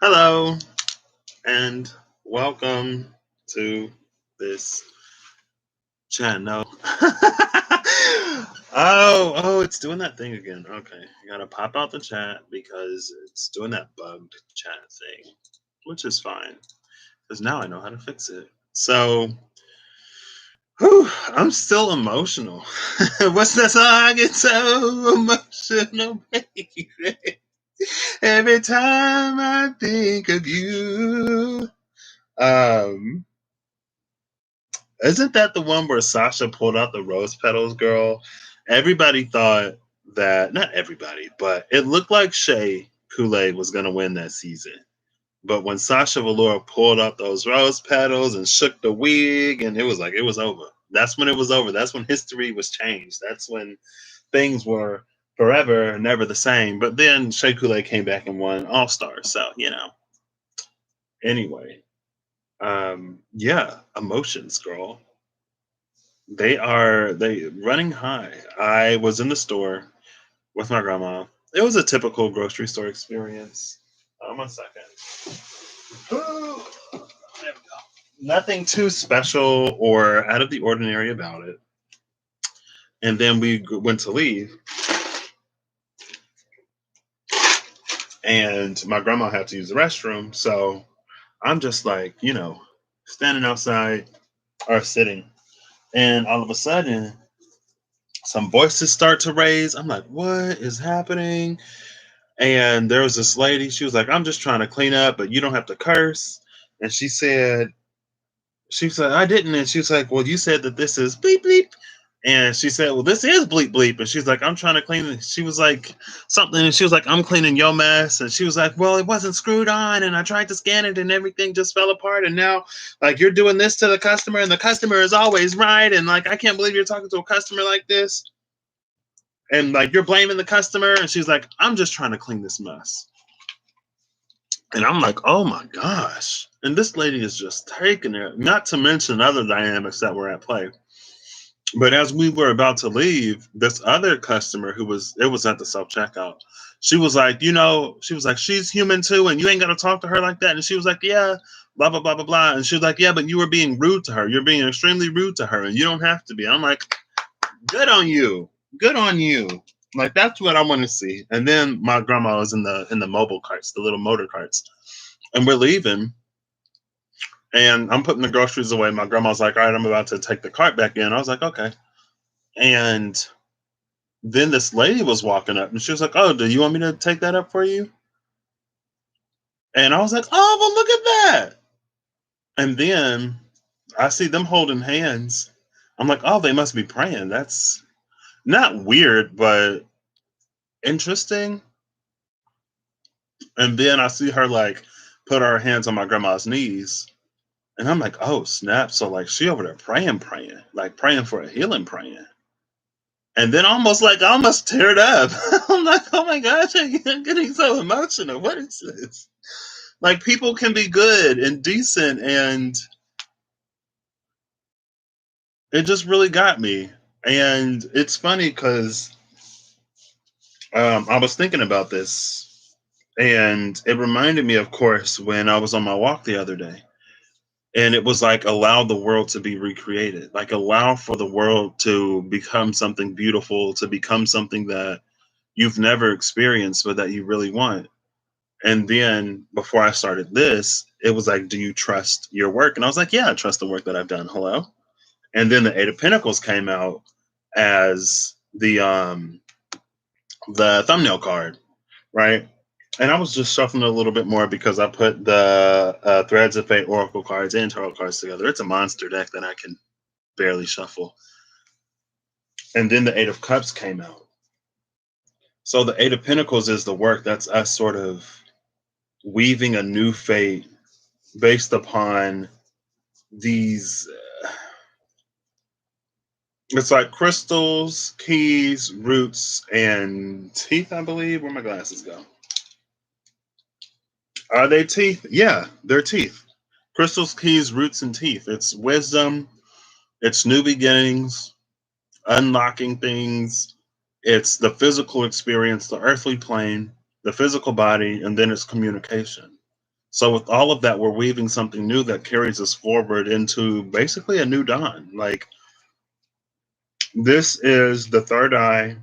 Hello and welcome to this channel. oh, it's doing that thing again. Okay, I gotta pop out the chat because it's doing that bugged chat thing, which is fine because now I know how to fix it. So, I'm still emotional. What's that song? I get so emotional, baby. Every time I think of you. Um, Isn't that the one where Sasha pulled out the rose petals, girl? Everybody thought that, not everybody, but it looked like Shea Kool-Aid was going to win that season. But when Sasha Velour pulled out those rose petals and shook the wig, and it was like, it was over. That's when it was over. That's when history was changed. That's when things were forever never the same. But then Shea Kool-Aid came back and won All Stars. So, anyway, yeah, emotions, girl. They running high. I was in the store with my grandma. It was a typical grocery store experience. 1 second. Ooh, there we go. Nothing too special or out of the ordinary about it. And then we went to leave, and my grandma had to use the restroom. So I'm just like, standing outside or sitting, and all of a sudden, some voices start to raise. I'm like, what is happening? And there was this lady, she was like, I'm just trying to clean up, but you don't have to curse. And she said, I didn't. And she was like, well, you said that this is bleep bleep. And she said, well, this is bleep bleep. And she's like, I'm trying to clean it. She was like, something. And she was like, I'm cleaning your mess. And she was like, well, it wasn't screwed on. And I tried to scan it and everything just fell apart. And now, like, you're doing this to the customer and the customer is always right. And like, I can't believe you're talking to a customer like this. And like, you're blaming the customer. And she's like, I'm just trying to clean this mess. And I'm like, oh my gosh. And this lady is just taking it, not to mention other dynamics that were at play. But as we were about to leave, this other customer it was at the self checkout, she was like, she's human too, and you ain't got to talk to her like that. And she was like, yeah, blah, blah, blah, blah, blah. And she was like, yeah, but you were being rude to her. You're being extremely rude to her, and you don't have to be. I'm like, good on you. Good on you. Like, that's what I want to see. And then my grandma was in the mobile carts, the little motor carts, and we're leaving, and I'm putting the groceries away. My grandma's like, all right, I'm about to take the cart back in. I was like, okay. And then this lady was walking up and she was like, oh, do you want me to take that up for you? And I was like, oh, well, look at that. And then I see them holding hands. I'm like, oh, they must be praying. That's not weird, but interesting. And then I see her like put her hands on my grandma's knees. And I'm like, oh, snap. So like she over there praying, like praying for a healing, praying. And then I almost teared up. I'm like, oh my gosh, I'm getting so emotional. What is this? Like, people can be good and decent, and it just really got me. And it's funny because I was thinking about this, and it reminded me, of course, when I was on my walk the other day. And it was like, allow the world to be recreated, like, allow for the world to become something beautiful, to become something that you've never experienced, but that you really want. And then before I started this, it was like, do you trust your work? And I was like, yeah, I trust the work that I've done. Hello. And then the Eight of Pentacles came out as the thumbnail card, right? And I was just shuffling it a little bit more because I put the Threads of Fate Oracle cards and Tarot cards together. It's a monster deck that I can barely shuffle. And then the Eight of Cups came out. So the Eight of Pentacles is the work. That's us sort of weaving a new fate based upon these. It's like crystals, keys, roots, and teeth, I believe. Where my glasses go? Are they teeth? Yeah, they're teeth. Crystals, keys, roots, and teeth. It's wisdom. It's new beginnings, unlocking things. It's the physical experience, the earthly plane, the physical body, and then it's communication. So with all of that, we're weaving something new that carries us forward into basically a new dawn. Like this is the third eye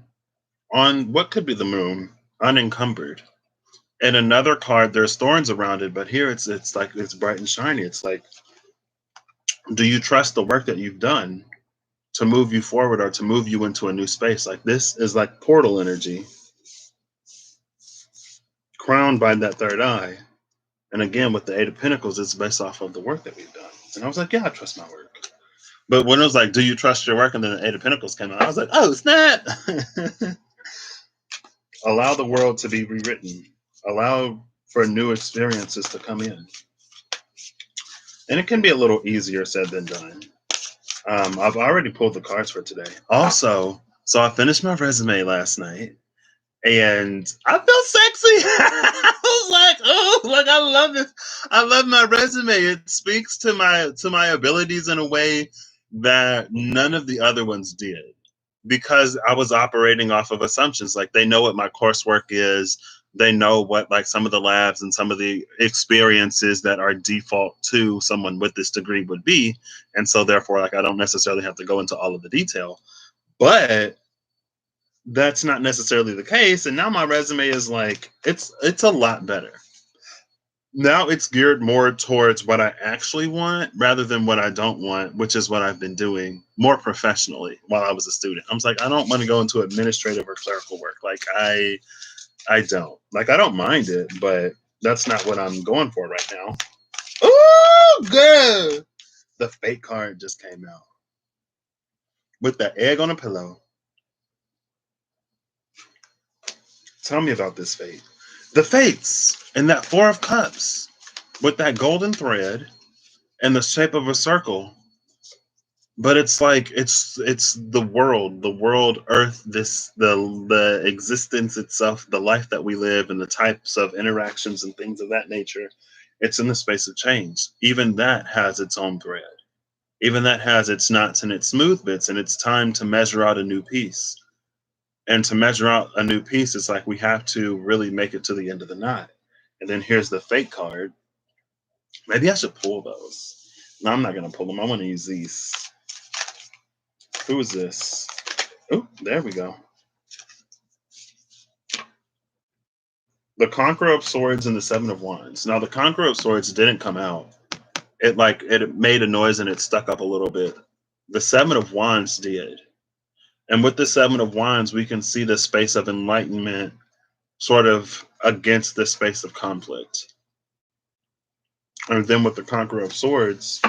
on what could be the moon, unencumbered. And another card, there's thorns around it, but here it's like it's bright and shiny. It's like, do you trust the work that you've done to move you forward or to move you into a new space? Like this is like portal energy, crowned by that third eye. And again, with the Eight of Pentacles, it's based off of the work that we've done. And I was like, yeah, I trust my work. But when it was like, do you trust your work? And then the Eight of Pentacles came out, I was like, oh, snap. Allow the world to be rewritten. Allow for new experiences to come in. And it can be a little easier said than done. I've already pulled the cards for today. Also, so I finished my resume last night. And I felt sexy. I was like, oh, like I love this. I love my resume. It speaks to my abilities in a way that none of the other ones did. Because I was operating off of assumptions. Like they know what my coursework is. They know what like some of the labs and some of the experiences that are default to someone with this degree would be. And so therefore, like I don't necessarily have to go into all of the detail. But that's not necessarily the case, and now my resume is like it's a lot better. Now it's geared more towards what I actually want rather than what I don't want, which is what I've been doing more professionally while I was a student. I was like, I don't want to go into administrative or clerical work. Like I don't. Like I don't mind it, but that's not what I'm going for right now. Oh good. The fate card just came out with the egg on a pillow. Tell me about this fate. The fates and that Four of Cups with that golden thread and the shape of a circle. But it's like it's the world, Earth, this the existence itself, the life that we live, and the types of interactions and things of that nature. It's in the space of change. Even that has its own thread. Even that has its knots and its smooth bits, and it's time to measure out a new piece. And to measure out a new piece, it's like we have to really make it to the end of the knot. And then here's the fate card. Maybe I should pull those. No, I'm not gonna pull them. I want to use these. Who is this? Oh, there we go. The Conqueror of Swords and the Seven of Wands. Now the Conqueror of Swords didn't come out. It made a noise and it stuck up a little bit. The Seven of Wands did. And with the Seven of Wands, we can see the space of enlightenment sort of against the space of conflict. And then with the Conqueror of Swords,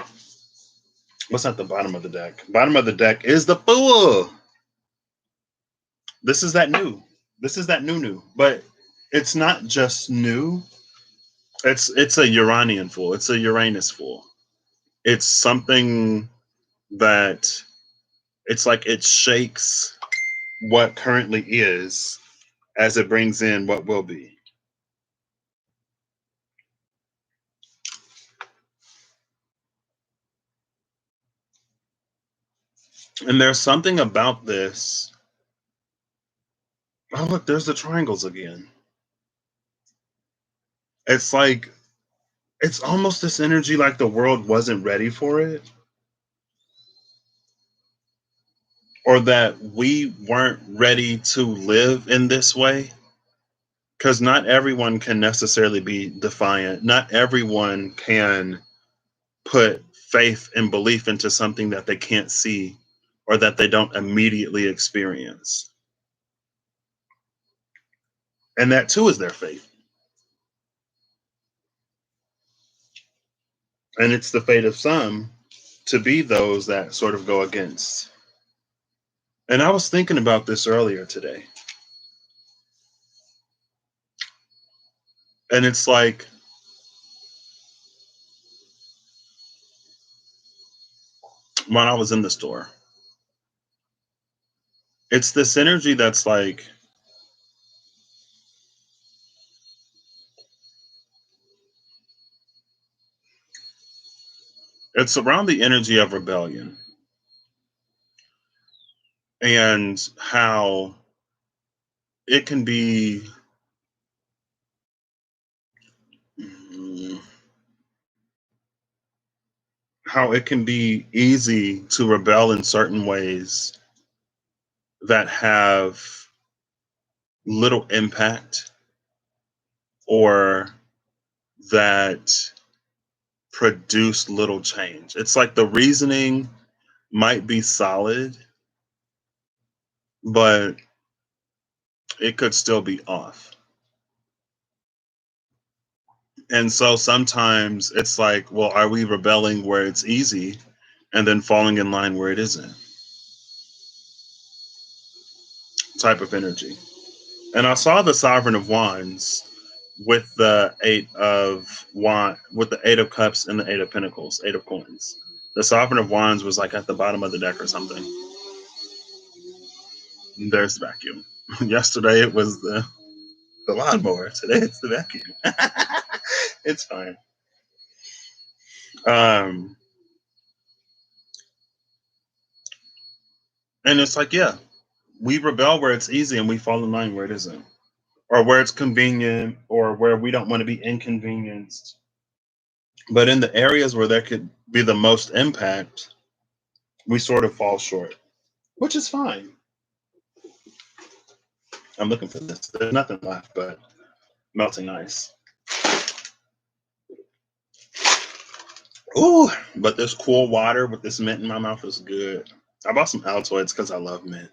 what's at the bottom of the deck? Bottom of the deck is the Fool. This is that new. This is that new. But it's not just new. It's a Uranian Fool. It's a Uranus Fool. It's something that it's like it shakes what currently is as it brings in what will be. And there's something about this. Oh, look, there's the triangles again. It's like, it's almost this energy like the world wasn't ready for it, or that we weren't ready to live in this way. Because not everyone can necessarily be defiant. Not everyone can put faith and belief into something that they can't see or that they don't immediately experience. And that too is their faith. And it's the fate of some to be those that sort of go against. And I was thinking about this earlier today. And it's like, when I was in the store, it's this energy that's like, it's around the energy of rebellion and how it can be. how it can be easy to rebel in certain ways that have little impact or that produce little change. It's like the reasoning might be solid, but it could still be off. And so sometimes it's like, well, are we rebelling where it's easy and then falling in line where it isn't? Type of energy. And I saw the Sovereign of Wands with the with the Eight of Cups and the Eight of Pentacles, Eight of Coins. The Sovereign of Wands was like at the bottom of the deck or something. There's the vacuum. Yesterday it was the lawnmower. Today it's the vacuum. It's fine. Um, and it's like, yeah, we rebel where it's easy and we fall in line where it isn't, or where it's convenient, or where we don't want to be inconvenienced. But in the areas where there could be the most impact, we sort of fall short, which is fine. I'm looking for this. There's nothing left but melting ice. Ooh, but this cool water with this mint in my mouth is good. I bought some Altoids because I love mint.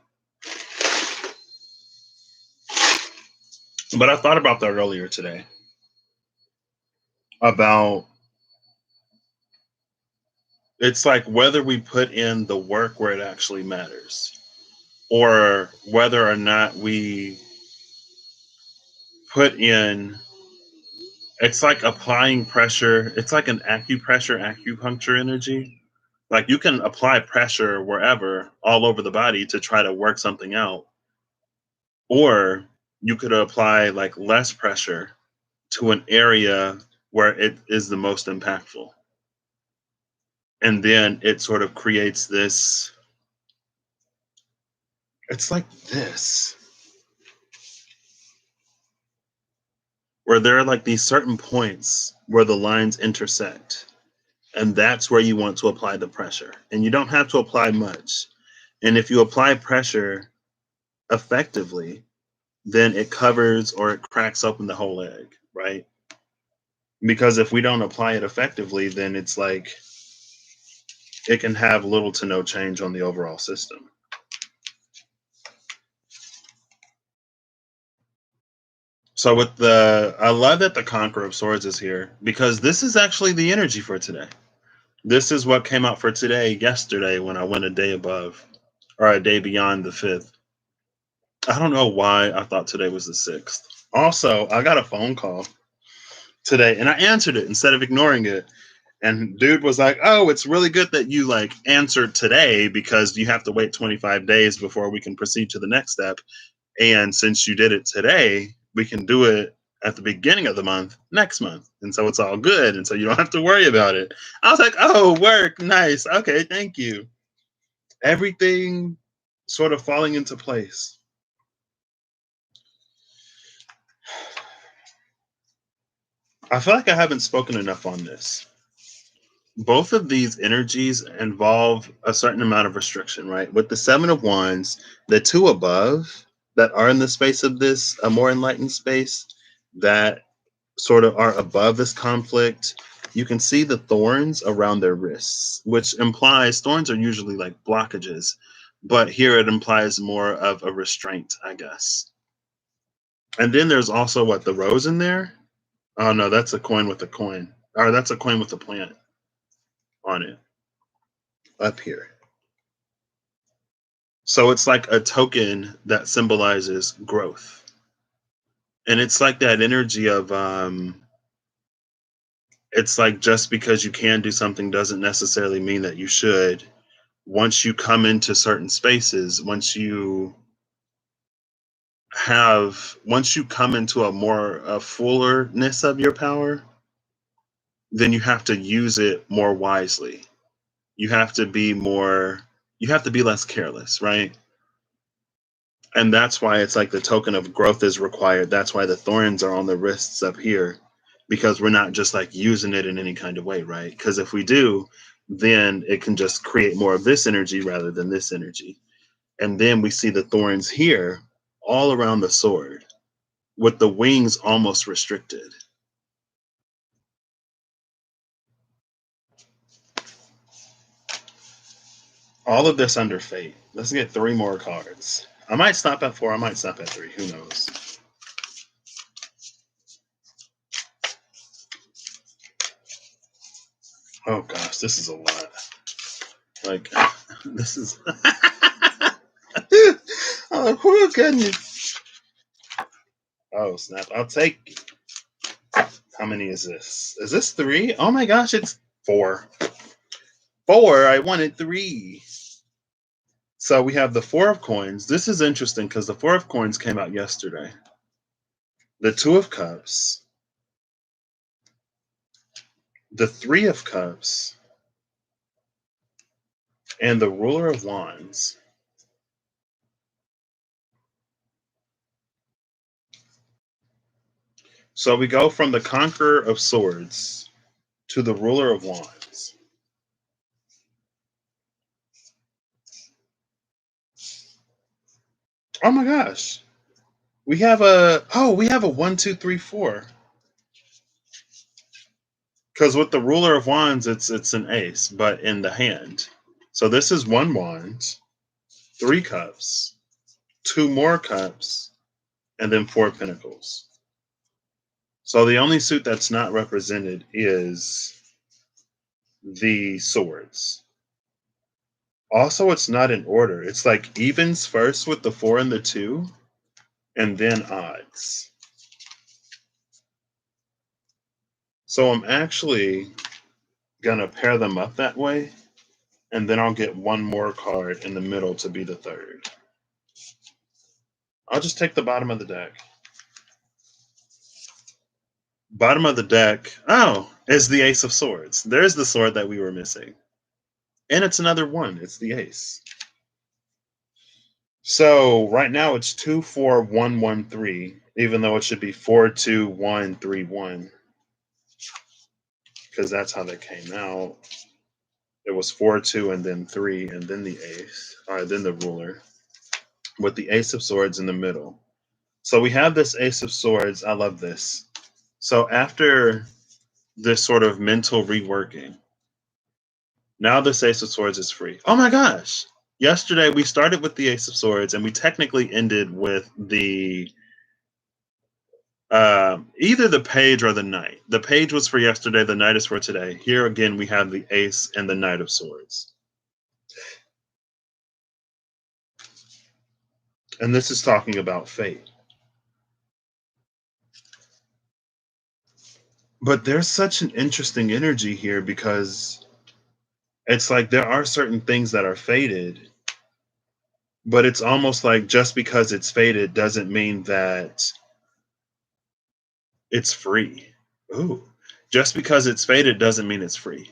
But I thought about that earlier today. About it's like whether we put in the work where it actually matters, or whether or not we put in. It's like applying pressure. It's like an acupuncture energy. Like you can apply pressure wherever, all over the body to try to work something out. Or you could apply like less pressure to an area where it is the most impactful. And then it sort of creates this, it's like this, where there are like these certain points where the lines intersect. And that's where you want to apply the pressure. And you don't have to apply much. And if you apply pressure effectively, then it covers or it cracks open the whole egg, right? Because if we don't apply it effectively, then it's like it can have little to no change on the overall system. So I love that the Conqueror of Swords is here, because this is actually the energy for today. This is what came out for today, yesterday, when I went a day above, or a day beyond the 5th. I don't know why I thought today was the 6th. Also, I got a phone call today and I answered it instead of ignoring it. And dude was like, "Oh, it's really good that you like answered today, because you have to wait 25 days before we can proceed to the next step. And since you did it today, we can do it at the beginning of the month next month. And so it's all good. And so you don't have to worry about it." I was like, "Oh, work. Nice. Okay, thank you." Everything sort of falling into place. I feel like I haven't spoken enough on this. Both of these energies involve a certain amount of restriction, right? With the Seven of Wands, the two above that are in the space of this, a more enlightened space, that sort of are above this conflict, you can see the thorns around their wrists, which implies thorns are usually like blockages, but here it implies more of a restraint, I guess. And then there's also what, the rose in there? Oh no, that's a coin with a coin. Or that's a coin with a plant on it up here. So it's like a token that symbolizes growth. And it's like that energy of it's like just because you can do something doesn't necessarily mean that you should. Once you come into certain spaces, once you come into a fullerness of your power, then you have to use it more wisely. You have to be less careless, right? And that's why it's like the token of growth is required. That's why the thorns are on the wrists up here, because we're not just like using it in any kind of way, right? Because if we do, then it can just create more of this energy rather than this energy. And then we see the thorns here all around the sword with the wings almost restricted. All of this under fate. Let's get 3 more cards. I might stop at 4. I might stop at 3. Who knows? Oh gosh, this is a lot. Like, this is. Oh goodness. Oh snap! I'll take. How many is this? Is this 3? Oh my gosh, it's 4. 4. I wanted 3. So we have the 4 of coins. This is interesting because the 4 of coins came out yesterday. The 2 of cups. The 3 of cups. And the ruler of wands. So we go from the conqueror of swords to the ruler of wands. Oh my gosh. We have a 1, 2, 3, 4. Because with the ruler of wands, it's an ace, but in the hand. So this is 1 wand, 3 cups, 2 more cups, and then 4 pentacles. So the only suit that's not represented is the swords. Also, it's not in order. It's like evens first with the 4 and the 2, and then odds. So I'm actually gonna pair them up that way, and then I'll get 1 more card in the middle to be the 3rd. I'll just take the bottom of the deck. Bottom of the deck, is the Ace of Swords. There's the sword that we were missing. And it's another 1. It's the ace. So right now it's 2, 4, 1, 1, 3, even though it should be 4, 2, 1, 3, 1. Because that's how they came out. It was 4, 2, and then 3, and then the ace, or then the ruler, with the Ace of Swords in the middle. So we have this Ace of Swords. I love this. So after this sort of mental reworking, now this Ace of Swords is free. Oh my gosh. Yesterday we started with the Ace of Swords and we technically ended with the either the page or the knight. The page was for yesterday, the knight is for today. Here again we have the ace and the Knight of Swords. And this is talking about fate. But there's such an interesting energy here because it's like there are certain things that are fated, but it's almost like just because it's fated doesn't mean that it's free. Ooh. Just because it's fated doesn't mean it's free.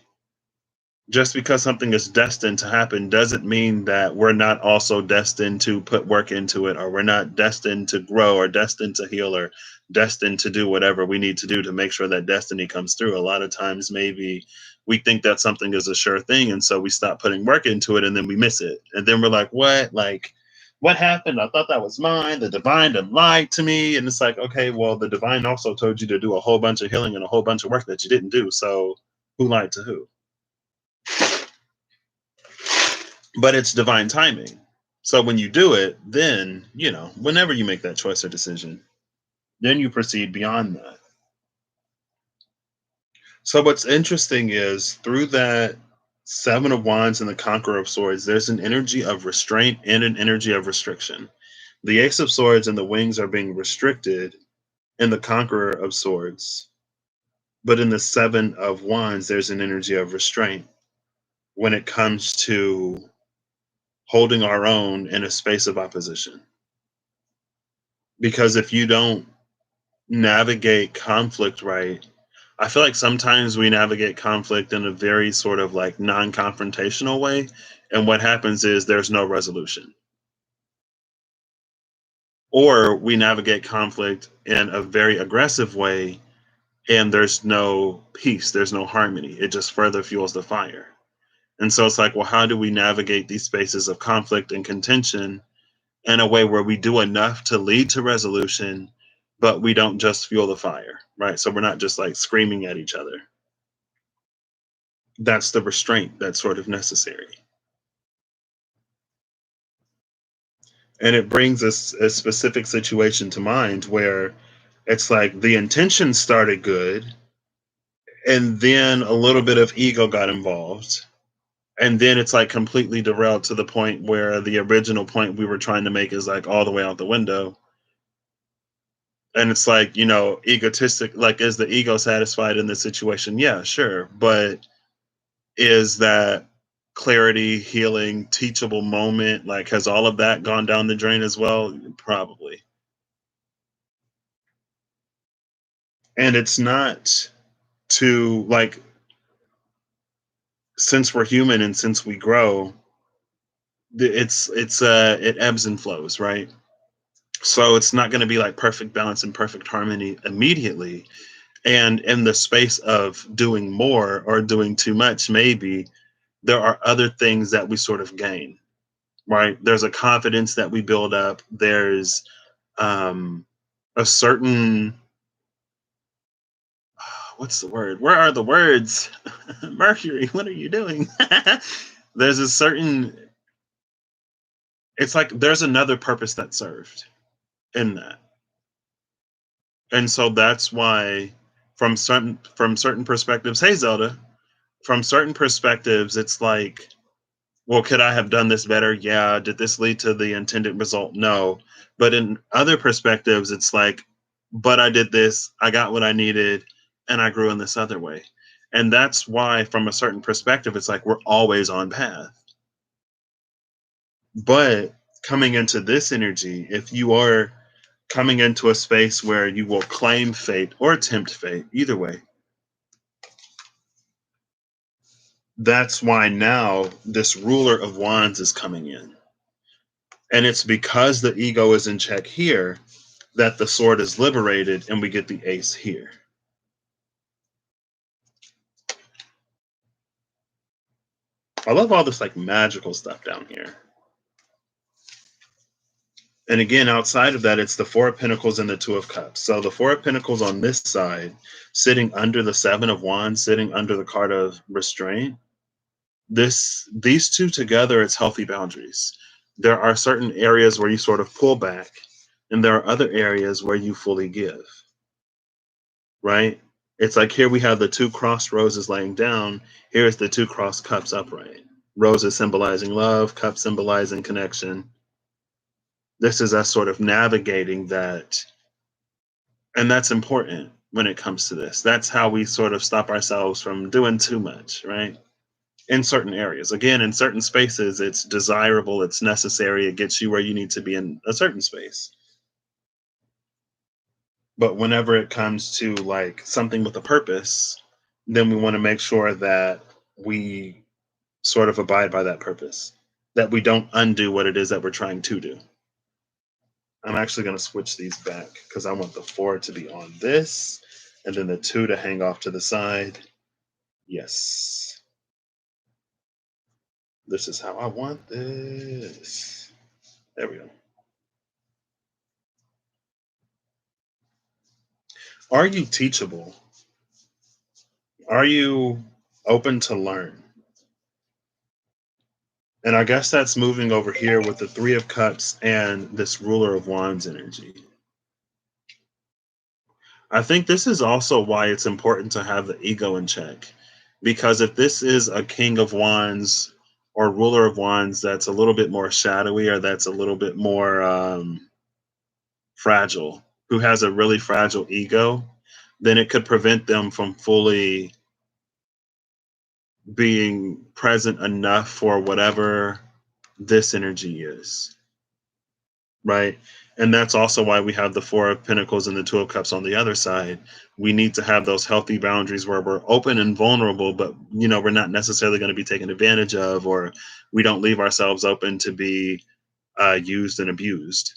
Just because something is destined to happen doesn't mean that we're not also destined to put work into it, or we're not destined to grow, or destined to heal, or destined to do whatever we need to do to make sure that destiny comes through. A lot of times, maybe we think that something is a sure thing, and so we stop putting work into it, and then we miss it. And then we're like, what? Like, what happened? I thought that was mine. The divine done lied to me. And it's like, okay, well, the divine also told you to do a whole bunch of healing and a whole bunch of work that you didn't do. So who lied to who? But it's divine timing. So when you do it, then, whenever you make that choice or decision, then you proceed beyond that. So what's interesting is through that 7 of Wands and the Conqueror of Swords, there's an energy of restraint and an energy of restriction. The Ace of Swords and the wings are being restricted in the Conqueror of Swords. But in the 7 of Wands, there's an energy of restraint when it comes to holding our own in a space of opposition. Because if you don't navigate conflict right, I feel like sometimes we navigate conflict in a very sort of like non-confrontational way. And what happens is there's no resolution. Or we navigate conflict in a very aggressive way and there's no peace, there's no harmony. It just further fuels the fire. And so it's like, well, how do we navigate these spaces of conflict and contention in a way where we do enough to lead to resolution, but we don't just fuel the fire, right? So we're not just like screaming at each other. That's the restraint that's sort of necessary. And it brings us a specific situation to mind where it's like the intention started good, and then a little bit of ego got involved. And then it's like completely derailed to the point where the original point we were trying to make is like all the way out the window. And it's like, egotistic, like, is the ego satisfied in this situation? Yeah, sure. But is that clarity, healing, teachable moment, like, has all of that gone down the drain as well? Probably. And it's not to like, since we're human and since we grow, it ebbs and flows, right? So it's not going to be like perfect balance and perfect harmony immediately. And in the space of doing more or doing too much, maybe there are other things that we sort of gain, right? There's a confidence that we build up. There's um, a certain, what's the word? Where are the words? Mercury, what are you doing? There's a certain, it's like there's another purpose that's served in that. And so that's why from certain perspectives, hey Zelda, from certain perspectives, it's like, well, could I have done this better? Yeah. Did this lead to the intended result? No. But in other perspectives, it's like, but I did this, I got what I needed, and I grew in this other way. And that's why, from a certain perspective, it's like we're always on path. But coming into this energy, if you are coming into a space where you will claim fate or tempt fate, either way, that's why now this ruler of wands is coming in. And it's because the ego is in check here that the sword is liberated and we get the ace here. I love all this like magical stuff down here. And again, outside of that, it's the Four of Pentacles and the Two of Cups. So the Four of Pentacles on this side, sitting under the Seven of Wands, sitting under the card of restraint. These two together, it's healthy boundaries. There are certain areas where you sort of pull back, and there are other areas where you fully give. Right? It's like here we have the two crossed roses laying down. Here's the two crossed cups upright. Roses symbolizing love, cups symbolizing connection. This is us sort of navigating that. And that's important when it comes to this. That's how we sort of stop ourselves from doing too much, right? In certain areas. Again, in certain spaces, it's desirable, it's necessary, it gets you where you need to be in a certain space. But whenever it comes to like something with a purpose, then we want to make sure that we sort of abide by that purpose, that we don't undo what it is that we're trying to do. I'm actually going to switch these back because I want the four to be on this and then the two to hang off to the side. Yes. This is how I want this. There we go. Are you teachable? Are you open to learn? And I guess that's moving over here with the Three of Cups and this Ruler of Wands energy. I think this is also why it's important to have the ego in check. Because if this is a King of Wands or Ruler of Wands that's a little bit more shadowy or that's a little bit more fragile, who has a really fragile ego, then it could prevent them from fully being present enough for whatever this energy is. Right. And that's also why we have the Four of Pentacles and the Two of Cups on the other side. We need to have those healthy boundaries where we're open and vulnerable, but we're not necessarily going to be taken advantage of, or we don't leave ourselves open to be used and abused.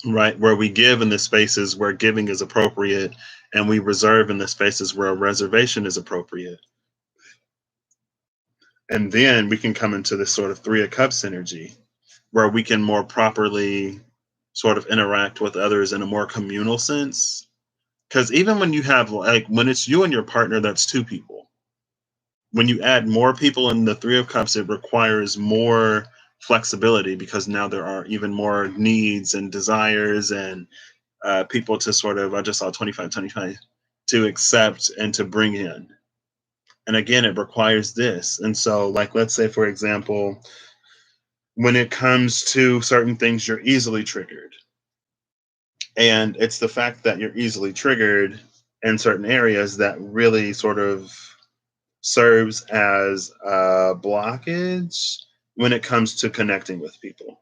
Right. Where we give in the spaces where giving is appropriate, and we reserve in the spaces where reservation is appropriate. And then we can come into this sort of Three of Cups energy where we can more properly sort of interact with others in a more communal sense. Because even when you have, like, when it's you and your partner, that's two people. When you add more people in the Three of Cups, it requires more flexibility because now there are even more needs and desires and people to sort of, I just saw 25, 25, to accept and to bring in. And again, it requires this. And so, like, let's say, for example, when it comes to certain things, you're easily triggered. And it's the fact that you're easily triggered in certain areas that really sort of serves as a blockage when it comes to connecting with people.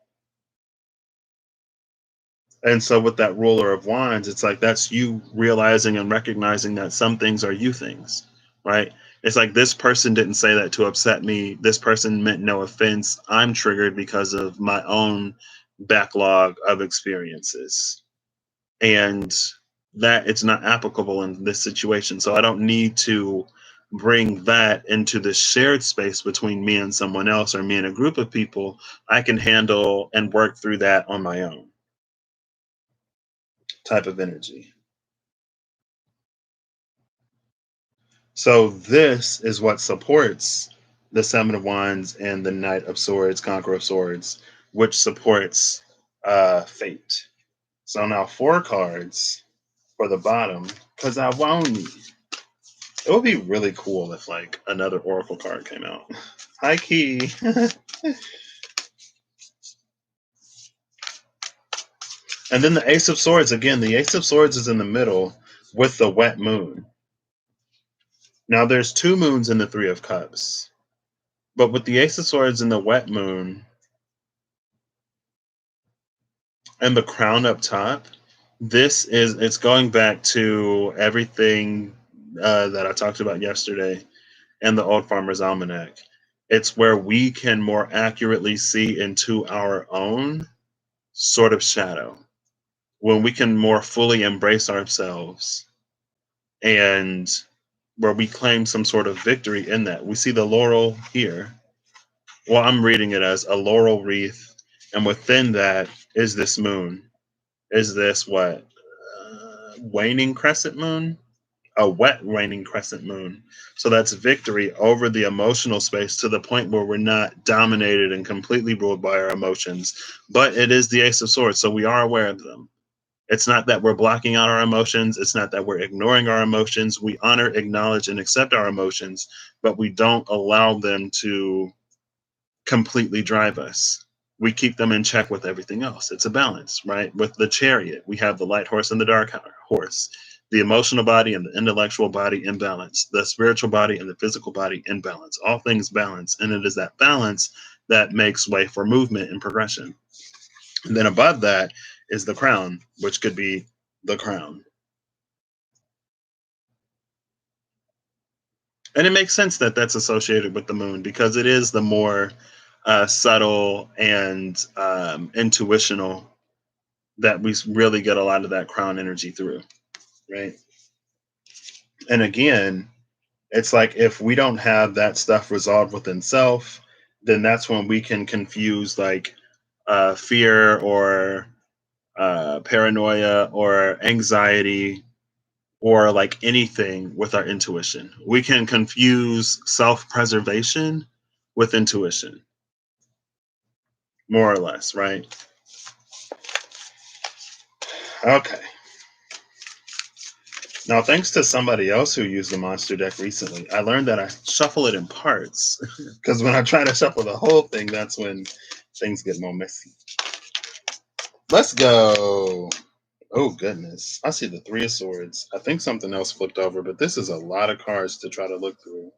And so with that ruler of wands, it's like that's you realizing and recognizing that some things are you things, right? It's like this person didn't say that to upset me. This person meant no offense. I'm triggered because of my own backlog of experiences. And that it's not applicable in this situation. So I don't need to bring that into the shared space between me and someone else or me and a group of people. I can handle and work through that on my own type of energy. So this is what supports the Seven of Wands and the Knight of Swords, Conqueror of Swords, which supports fate. So now four cards for the bottom, because I won't need. It would be really cool if like another Oracle card came out. Hi Key. And then the Ace of Swords, again, the Ace of Swords is in the middle with the wet moon. Now there's two moons in the Three of Cups. But with the Ace of Swords and the wet moon and the crown up top, it's going back to everything that I talked about yesterday and the Old Farmer's Almanac. It's where we can more accurately see into our own sort of shadow, when we can more fully embrace ourselves and where we claim some sort of victory in that. We see the laurel here. Well, I'm reading it as a laurel wreath, and within that is this moon. Is this what? Waning crescent moon? A wet waning crescent moon. So that's victory over the emotional space to the point where we're not dominated and completely ruled by our emotions. But it is the Ace of Swords, so we are aware of them. It's not that we're blocking out our emotions. It's not that we're ignoring our emotions. We honor, acknowledge, and accept our emotions, but we don't allow them to completely drive us. We keep them in check with everything else. It's a balance, right? With the chariot, we have the light horse and the dark horse, the emotional body and the intellectual body in balance, the spiritual body and the physical body in balance. All things balance. And it is that balance that makes way for movement and progression. And then above that is the crown, which could be the crown. And it makes sense that that's associated with the moon because it is the more subtle and intuitional that we really get a lot of that crown energy through, right? And again, it's like if we don't have that stuff resolved within self, then that's when we can confuse like fear or paranoia or anxiety or like anything with our intuition. We can confuse self preservation with intuition, more or less, right? Okay. Now, thanks to somebody else who used the monster deck recently, I learned that I shuffle it in parts. Because when I try to shuffle the whole thing, that's when things get more messy. Let's go. Oh, goodness. I see the Three of Swords. I think something else flipped over, but this is a lot of cards to try to look through.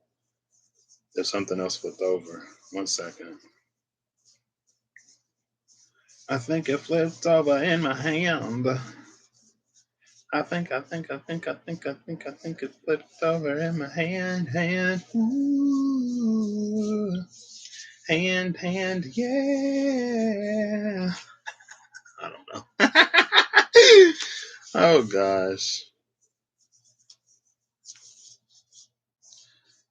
There's something else flipped over. 1 second. I think it flipped over in my hand. I think it flipped over in my hand. Ooh, hand, yeah. I don't know. Oh gosh.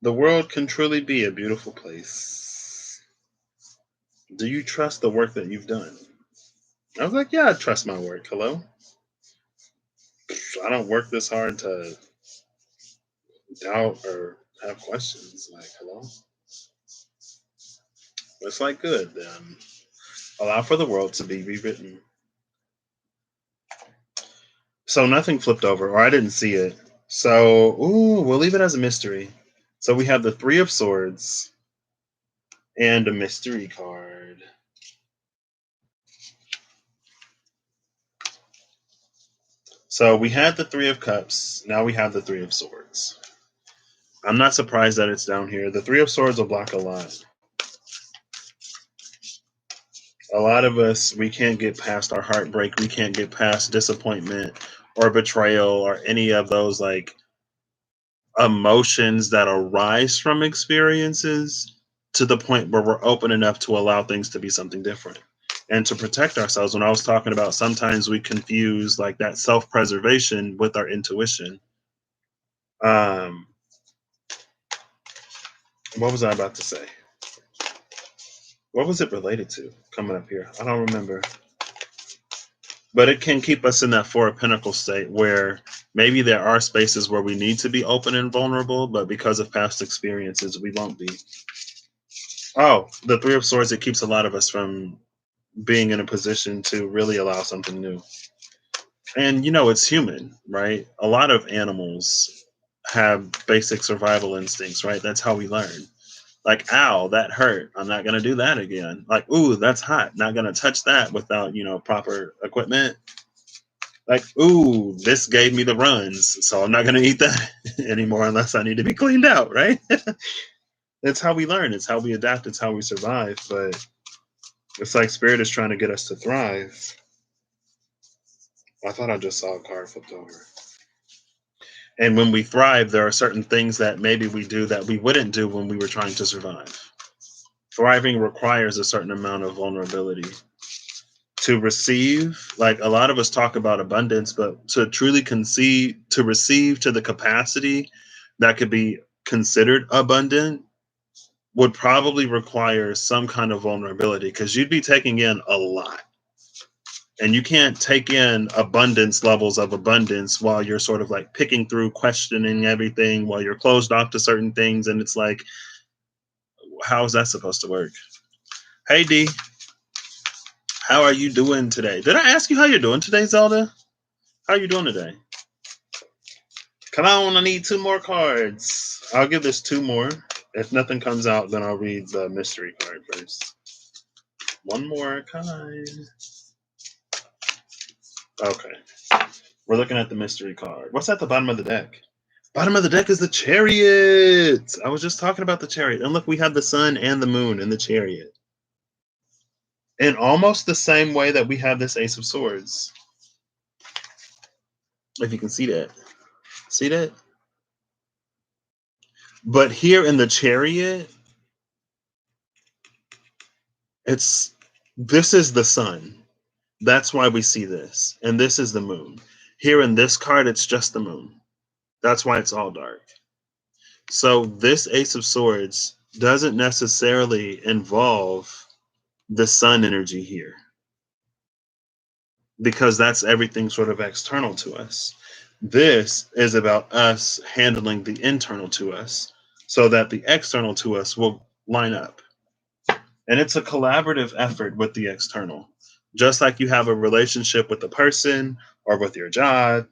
The world can truly be a beautiful place. Do you trust the work that you've done? I was like, yeah, I trust my work. Hello? I don't work this hard to doubt or have questions. Like, hello? It's like, good. Then allow for the world to be rewritten. So nothing flipped over, or I didn't see it. So, ooh, we'll leave it as a mystery. So we have the Three of Swords and a mystery card. So we had the Three of Cups. Now we have the Three of Swords. I'm not surprised that it's down here. The Three of Swords will block a lot. A lot of us, we can't get past our heartbreak. We can't get past disappointment or betrayal or any of those like emotions that arise from experiences to the point where we're open enough to allow things to be something different and to protect ourselves. When I was talking about sometimes we confuse like that self-preservation with our intuition. Um, what was I about to say? What was it related to coming up here? I don't remember. But it can keep us in that Four of Pentacles state where maybe there are spaces where we need to be open and vulnerable, but because of past experiences, we won't be. Oh, the Three of Swords, it keeps a lot of us from being in a position to really allow something new. And, it's human, right? A lot of animals have basic survival instincts, right? That's how we learn. Like, ow, that hurt. I'm not going to do that again. Like, ooh, that's hot. Not going to touch that without, proper equipment. Like, ooh, this gave me the runs, so I'm not going to eat that anymore unless I need to be cleaned out, right? It's how we learn. It's how we adapt. It's how we survive. But it's like Spirit is trying to get us to thrive. I thought I just saw a card flipped over. And when we thrive, there are certain things that maybe we do that we wouldn't do when we were trying to survive. Thriving requires a certain amount of vulnerability. To receive, like a lot of us talk about abundance, but to truly receive to the capacity that could be considered abundant would probably require some kind of vulnerability because you'd be taking in a lot. And you can't take in abundance levels of abundance while you're sort of like picking through, questioning everything, while you're closed off to certain things. And it's like, how is that supposed to work? Hey, D, how are you doing today? Did I ask you how you're doing today, Zelda? How are you doing today? Come on, I need two more cards. I'll give this two more. If nothing comes out, then I'll read the mystery card first. One more card. Okay. We're looking at the mystery card. What's at the bottom of the deck? Bottom of the deck is the Chariot. I was just talking about the Chariot. And look, we have the sun and the moon in the Chariot. In almost the same way that we have this Ace of Swords. If you can see that. See that? But here in the Chariot, this is the sun. That's why we see this. And this is the moon. Here in this card, it's just the moon. That's why it's all dark. So this Ace of Swords doesn't necessarily involve the sun energy here because that's everything sort of external to us. This is about us handling the internal to us so that the external to us will line up. And it's a collaborative effort with the external. Just like you have a relationship with a person or with your job,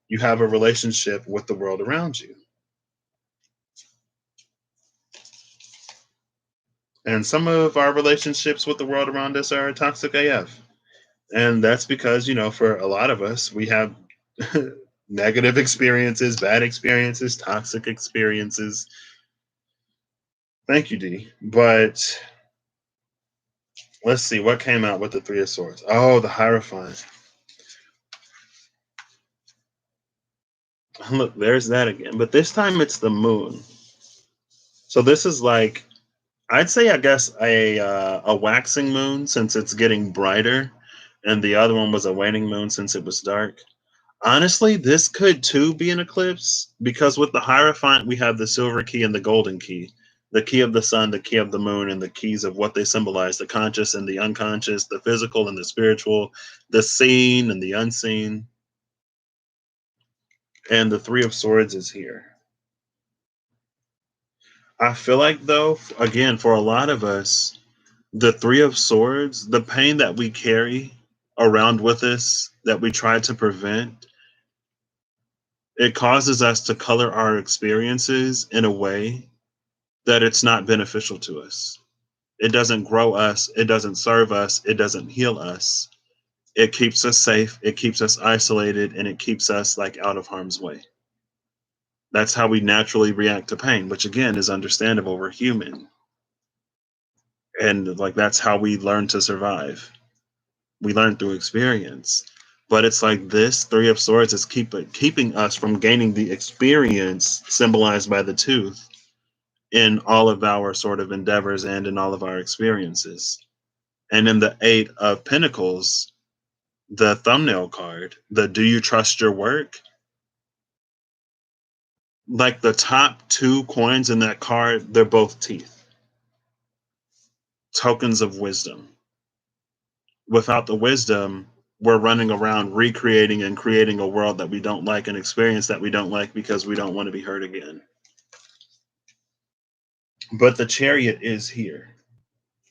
you have a relationship with the world around you. And some of our relationships with the world around us are toxic AF. And that's because, for a lot of us, we have negative experiences, bad experiences, toxic experiences. Thank you, D. But let's see what came out with the Three of Swords. Oh, the Hierophant. Look, there's that again. But this time it's the moon. So this is like, I'd say, I guess, a waxing moon since it's getting brighter. And the other one was a waning moon since it was dark. Honestly, this could too be an eclipse because with the Hierophant, we have the silver key and the golden key. The key of the sun, the key of the moon, and the keys of what they symbolize, the conscious and the unconscious, the physical and the spiritual, the seen and the unseen. And the Three of Swords is here. I feel like, though, again, for a lot of us, the Three of Swords, the pain that we carry around with us that we try to prevent, it causes us to color our experiences in a way that it's not beneficial to us. It doesn't grow us, it doesn't serve us, it doesn't heal us. It keeps us safe, it keeps us isolated, and it keeps us like out of harm's way. That's how we naturally react to pain, which again is understandable. We're human. And like that's how we learn to survive. We learn through experience. But it's like this Three of Swords is keeping us from gaining the experience symbolized by the tooth in all of our sort of endeavors and in all of our experiences. And in the Eight of Pentacles, the thumbnail card, the do you trust your work? Like the top two coins in that card, they're both teeth, tokens of wisdom. Without the wisdom, we're running around recreating and creating a world that we don't like, an experience that we don't like because we don't want to be hurt again. But the Chariot is here.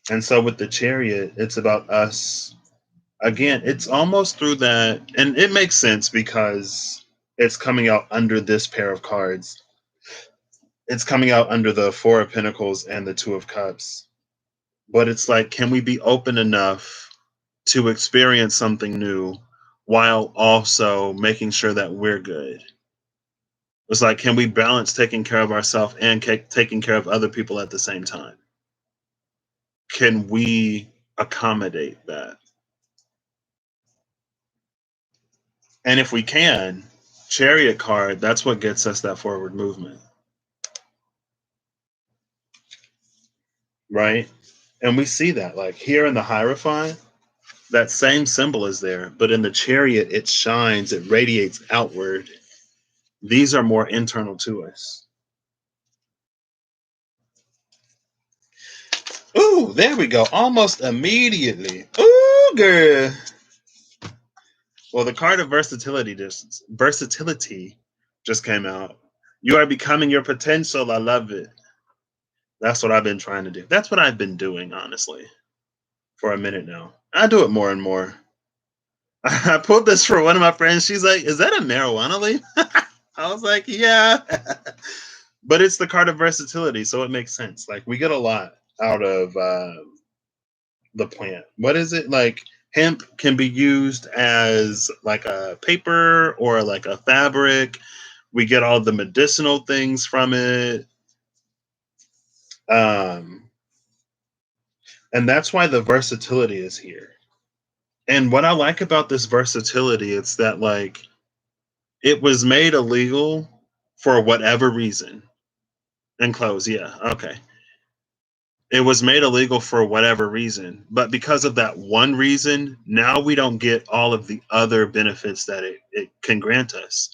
And so with the Chariot, it's about us. Again, it's almost through that, and it makes sense because it's coming out under this pair of cards. It's coming out under the Four of Pentacles and the Two of Cups. But it's like, can we be open enough to experience something new while also making sure that we're good? It's like, can we balance taking care of ourselves and taking care of other people at the same time? Can we accommodate that? And if we can, Chariot card, that's what gets us that forward movement. Right? And we see that like here in the Hierophant, that same symbol is there, but in the Chariot, it shines, it radiates outward. These are more internal to us. Ooh, there we go. Almost immediately. Ooh, girl. Well, the card of versatility just came out. You are becoming your potential. I love it. That's what I've been trying to do. That's what I've been doing, honestly, for a minute now. I do it more and more. I pulled this for one of my friends. She's like, "Is that a marijuana leaf?" I was like, "Yeah." But it's the card of versatility, so it makes sense. Like we get a lot out of the plant. What is it like? Hemp can be used as like a paper or like a fabric. We get all the medicinal things from it. Um, and that's why the versatility is here. And what I like about this versatility, it's that like it was made illegal for whatever reason. And close, yeah, okay. It was made illegal for whatever reason, but because of that one reason, now we don't get all of the other benefits that it can grant us.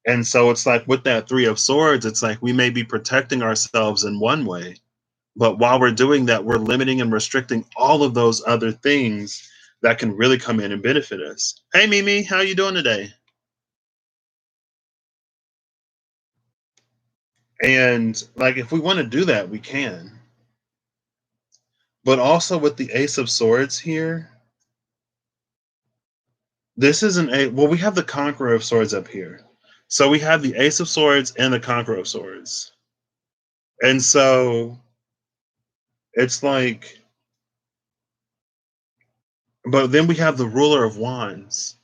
And so it's like with that Three of Swords, it's like we may be protecting ourselves in one way, but while we're doing that, we're limiting and restricting all of those other things that can really come in and benefit us. Hey Mimi, how you doing today? And like if we want to do that, we can. But also with the Ace of Swords here, this isn't a well, we have the Conqueror of Swords up here. So we have the Ace of Swords and the Conqueror of Swords. And so it's like, but then we have the Ruler of Wands.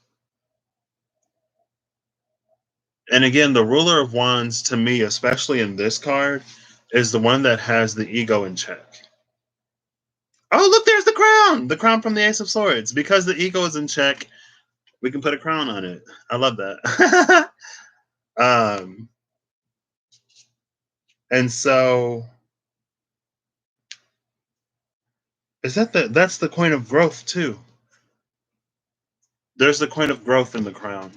And again, the Ruler of Wands to me, especially in this card, is the one that has the ego in check. Oh, look, there's the crown from the Ace of Swords. Because the ego is in check, we can put a crown on it. I love that. um, and so is that's the coin of growth too. There's the coin of growth in the crown.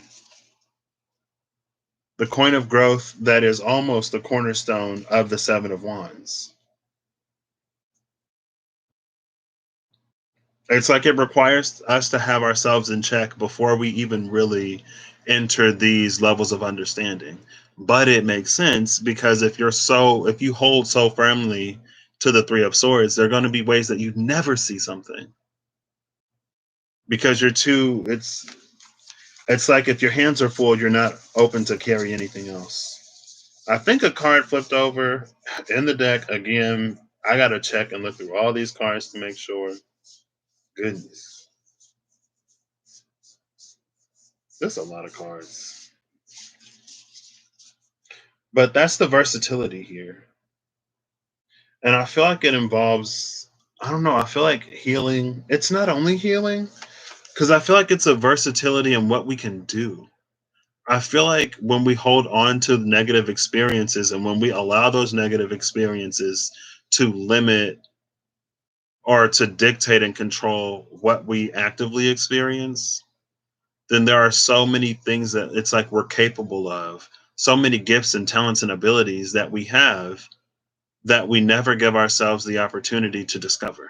The coin of growth that is almost the cornerstone of the Seven of Wands. It's like it requires us to have ourselves in check before we even really enter these levels of understanding. But it makes sense because if you hold so firmly to the Three of Swords, there are going to be ways that you never see something because you're too. It's like if your hands are full, you're not open to carry anything else. I think a card flipped over in the deck again. I gotta check and look through all these cards to make sure. Goodness, there's a lot of cards. But that's the versatility here. And I feel like it involves, I don't know, I feel like healing. It's not only healing, because I feel like it's a versatility in what we can do. I feel like when we hold on to negative experiences and when we allow those negative experiences to limit or to dictate and control what we actively experience, then there are so many things that it's like we're capable of, so many gifts and talents and abilities that we have that we never give ourselves the opportunity to discover.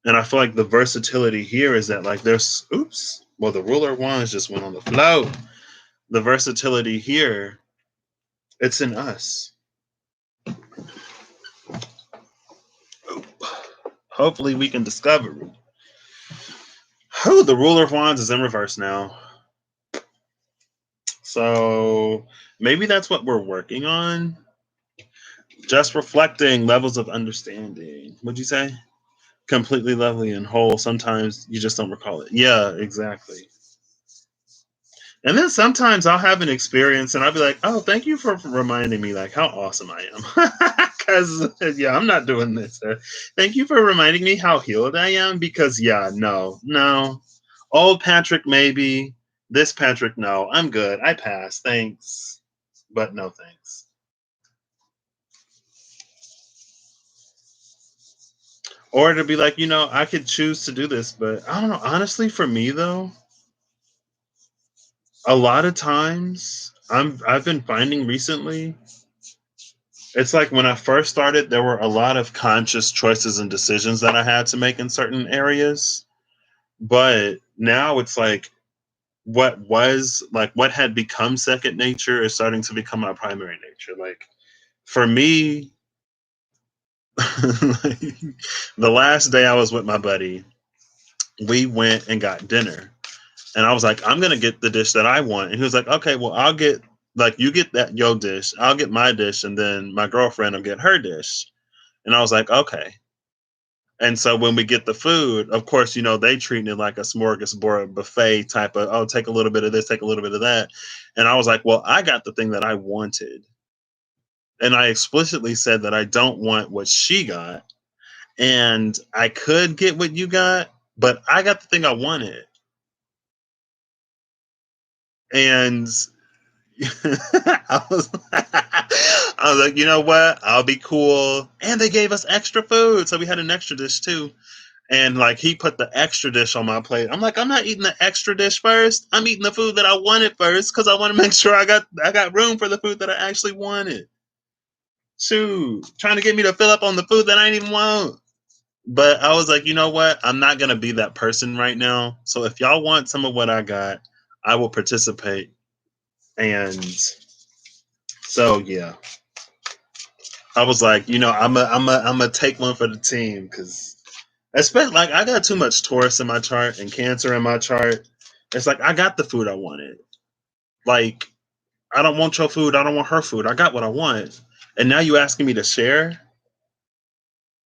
And I feel like the versatility here is that like there's oops, well the ruler of wands just went on the flow. The versatility here, it's in us. Hopefully we can discover it. Oh, the ruler of wands is in reverse now. So maybe that's what we're working on. Just reflecting levels of understanding. What'd you say? Completely lovely and whole. Sometimes you just don't recall it. Yeah, exactly. And then sometimes I'll have an experience and I'll be like, oh, thank you for reminding me like how awesome I am. Because yeah, I'm not doing this. Thank you for reminding me how healed I am. Because yeah, no. Old Patrick, maybe. This Patrick, no. I'm good. I pass. Thanks. But no thanks. Or to be like, I could choose to do this, but I don't know. Honestly, for me though, a lot of times I've been finding recently, it's like when I first started, there were a lot of conscious choices and decisions that I had to make in certain areas. But now it's like what had become second nature is starting to become my primary nature. Like for me, like, the last day I was with my buddy, we went and got dinner. And I was like, I'm gonna get the dish that I want. And he was like, okay, well, I'll get like you get that your dish, I'll get my dish, and then my girlfriend will get her dish. And I was like, okay. And so when we get the food, of course, they treat it like a smorgasbord buffet type of, oh, take a little bit of this, take a little bit of that. And I was like, well, I got the thing that I wanted. And I explicitly said that I don't want what she got. And I could get what you got, but I got the thing I wanted. And I was like, you know what? I'll be cool. And they gave us extra food. So we had an extra dish too. And like he put the extra dish on my plate. I'm like, I'm not eating the extra dish first. I'm eating the food that I wanted first because I want to make sure I got room for the food that I actually wanted. Shoot, trying to get me to fill up on the food that I didn't even want. But I was like, you know what? I'm not gonna be that person right now. So if y'all want some of what I got, I will participate. And so yeah, I was like, I'm a take one for the team because especially like I got too much Taurus in my chart and Cancer in my chart. It's like I got the food I wanted. Like I don't want your food. I don't want her food. I got what I want. And now you asking me to share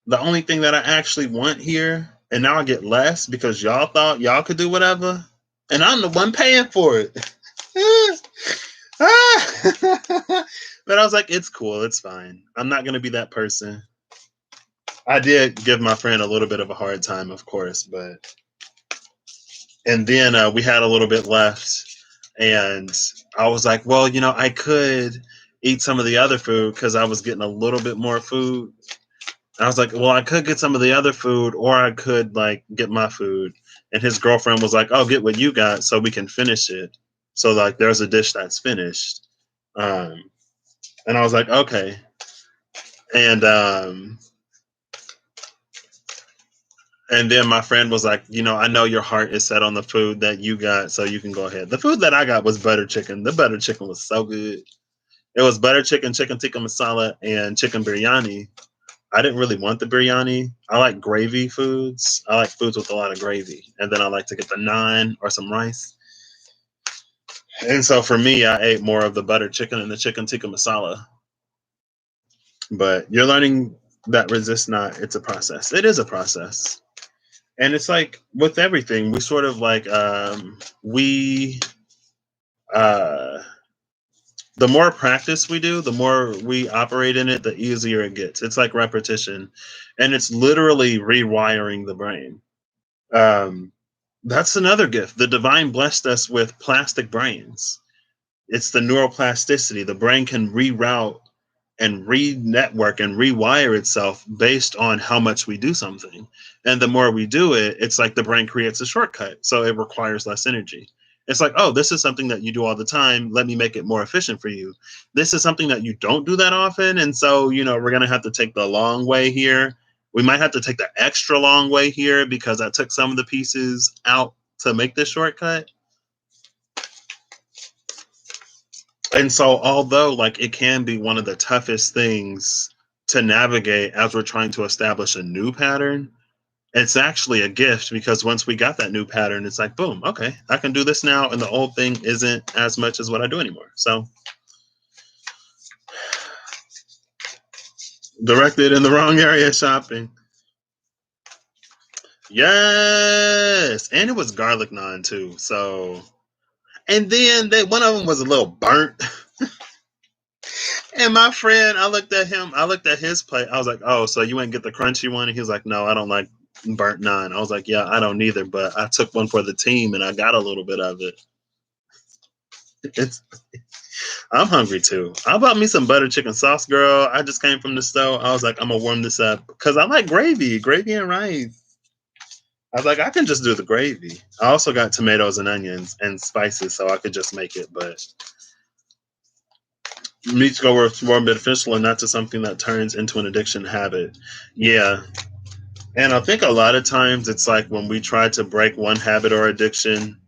the only thing that I actually want here, and now I get less because y'all thought y'all could do whatever, and I'm the one paying for it. But I was like, it's cool, it's fine. I'm not gonna be that person. I did give my friend a little bit of a hard time, of course, but and then we had a little bit left, and I was like, well, I could eat some of the other food because I was getting a little bit more food. I was like, well, I could get some of the other food, or I could like get my food. And his girlfriend was like, oh, get what you got so we can finish it. So like there's a dish that's finished. Um, and I was like, okay. And and then my friend was like, I know your heart is set on the food that you got, so you can go ahead. The food that I got was butter chicken. The butter chicken was so good. It was butter chicken, chicken tikka masala, and chicken biryani. I didn't really want the biryani. I like gravy foods. I like foods with a lot of gravy. And then I like to get the naan or some rice. And so for me, I ate more of the butter chicken and the chicken tikka masala. But you're learning that resist not, it's a process. It is a process. And it's like with everything, we sort of like, uh, the more practice we do, the more we operate in it, the easier it gets. It's like repetition. And it's literally rewiring the brain. Um, that's another gift. The divine blessed us with plastic brains. It's the neuroplasticity. The brain can reroute and re-network and rewire itself based on how much we do something. And the more we do it, it's like the brain creates a shortcut. So it requires less energy. It's like, oh, this is something that you do all the time. Let me make it more efficient for you. This is something that you don't do that often. And so, we're going to have to take the long way here. We might have to take the extra long way here because I took some of the pieces out to make this shortcut. And so, although like it can be one of the toughest things to navigate as we're trying to establish a new pattern, it's actually a gift because once we got that new pattern, it's like, boom, okay, I can do this now. And the old thing isn't as much as what I do anymore. So, directed in the wrong area shopping. Yes. And it was garlic naan too. So, and then one of them was a little burnt. And my friend, I looked at him, I looked at his plate. I was like, oh, so you ain't get the crunchy one? And he was like, no, I don't like burnt naan. I was like, yeah, I don't either, but I took one for the team and I got a little bit of it. It's, I'm hungry too. I bought me some butter chicken sauce, girl. I just came from the store. I was like, I'm gonna warm this up because I like gravy and rice. I was like, I can just do the gravy. I also got tomatoes and onions and spices, so I could just make it. But meat to go where it's more beneficial and not to something that turns into an addiction habit. Yeah. And I think a lot of times it's like when we try to break one habit or addiction,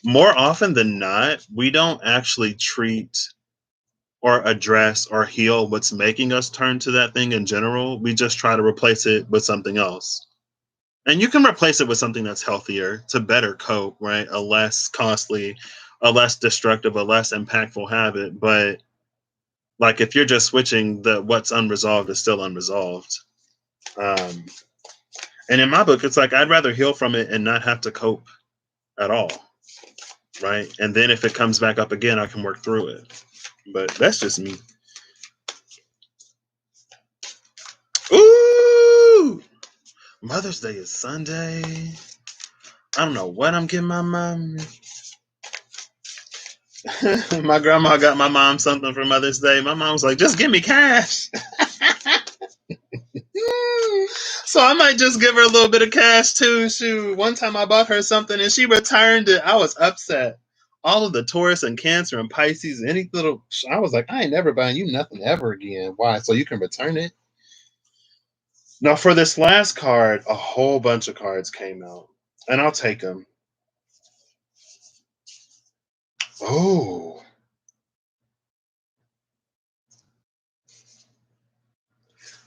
more often than not, we don't actually treat or address or heal what's making us turn to that thing in general. We just try to replace it with something else. And you can replace it with something that's healthier to better cope, right? A less costly, a less destructive, a less impactful habit. But like if you're just switching, the what's unresolved is still unresolved. Um, and in my book, it's like I'd rather heal from it and not have to cope at all, right? And then if it comes back up again, I can work through it. But that's just me. Ooh, Mother's Day is Sunday. I don't know what I'm getting my mom. My grandma got my mom something for Mother's Day. My mom was like, just give me cash. So I might just give her a little bit of cash too. Shoot, one time I bought her something and she returned it. I was upset. All of the Taurus and Cancer and Pisces, any little, I was like, I ain't never buying you nothing ever again. Why? So you can return it? Now, for this last card, a whole bunch of cards came out, and I'll take them. Oh,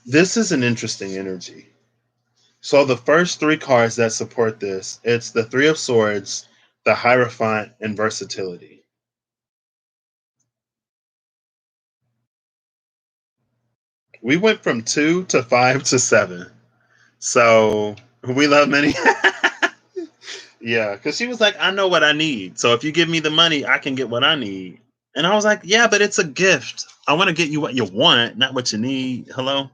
this is an interesting energy. So the first three cards that support this, it's the Three of Swords, the Hierophant, and Versatility. We went from 2 to 5 to 7. So we love many. Yeah, because she was like, I know what I need. So if you give me the money, I can get what I need. And I was like, yeah, but it's a gift. I want to get you what you want, not what you need. Hello?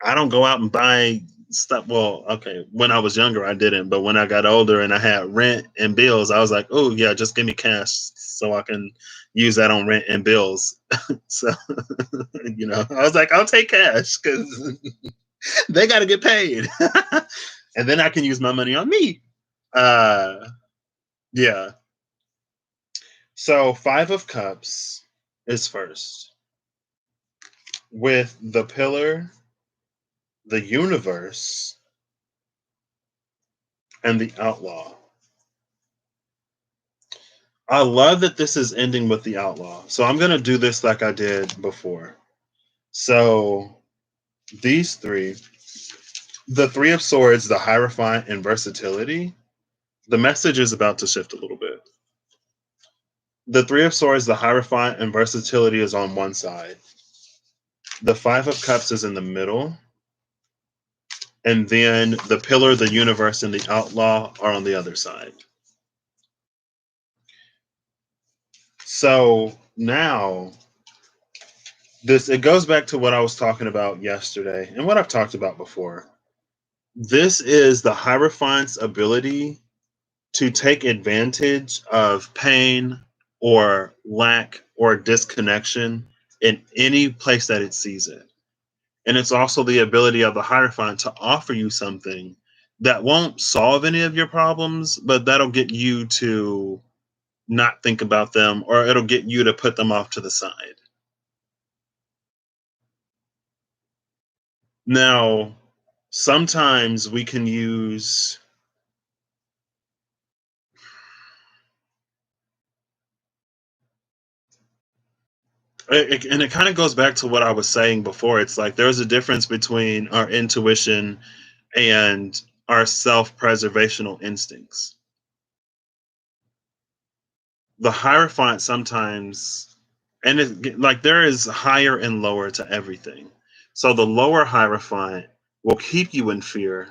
I don't go out and buy stuff. Well, okay, when I was younger, I didn't. But when I got older and I had rent and bills, I was like, oh, yeah, just give me cash so I can use that on rent and bills. So, I was like, I'll take cash because they got to get paid. And then I can use my money on me. Uh, yeah. So, Five of Cups is first, with the Pillar, the Universe, and the Outlaw. I love that this is ending with the Outlaw. So, I'm going to do this like I did before. So, these three, the Three of Swords, the Hierophant, and Versatility, the message is about to shift a little bit. The Three of Swords, the Hierophant, and Versatility is on one side. The Five of Cups is in the middle. And then the Pillar, the Universe, and the Outlaw are on the other side. So now this it goes back to what I was talking about yesterday and what I've talked about before. This is the Hierophant's ability to take advantage of pain or lack or disconnection in any place that it sees it. And it's also the ability of the Hierophant to offer you something that won't solve any of your problems, but that'll get you to not think about them, or it'll get you to put them off to the side. Now, sometimes we can use and it kind of goes back to what I was saying before. It's like there's a difference between our intuition and our self-preservational instincts. The Hierophant sometimes, and like there is higher and lower to everything. So the lower Hierophant will keep you in fear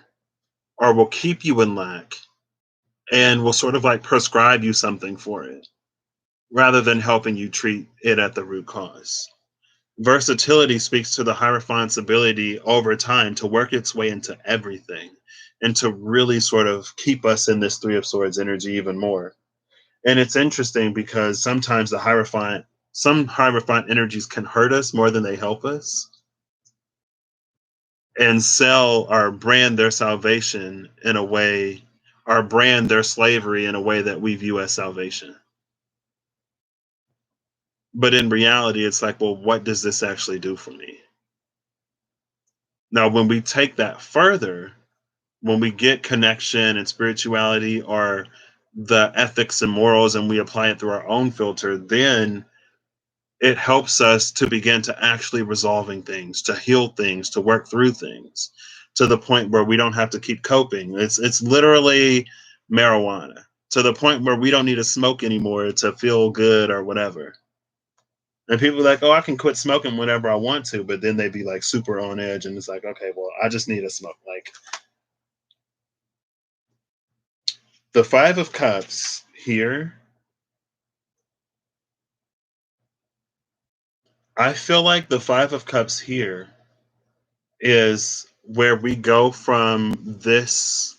or will keep you in lack and will sort of like prescribe you something for it rather than helping you treat it at the root cause. Versatility speaks to the Hierophant's ability over time to work its way into everything and to really sort of keep us in this Three of Swords energy even more. And it's interesting because sometimes some Hierophant energies can hurt us more than they help us and sell or brand their salvation in a way, or brand their slavery in a way that we view as salvation. But in reality, it's like, well, what does this actually do for me? Now, when we take that further, when we get connection and spirituality or the ethics and morals and we apply it through our own filter, then it helps us to begin to actually resolving things, to heal things, to work through things to the point where we don't have to keep coping. It's literally marijuana to the point where we don't need to smoke anymore to feel good or whatever. And people are like, oh, I can quit smoking whenever I want to, but then they be like super on edge, and it's like, okay, well, I just need to smoke. Like the Five of Cups here, I feel like the Five of Cups here is where we go from this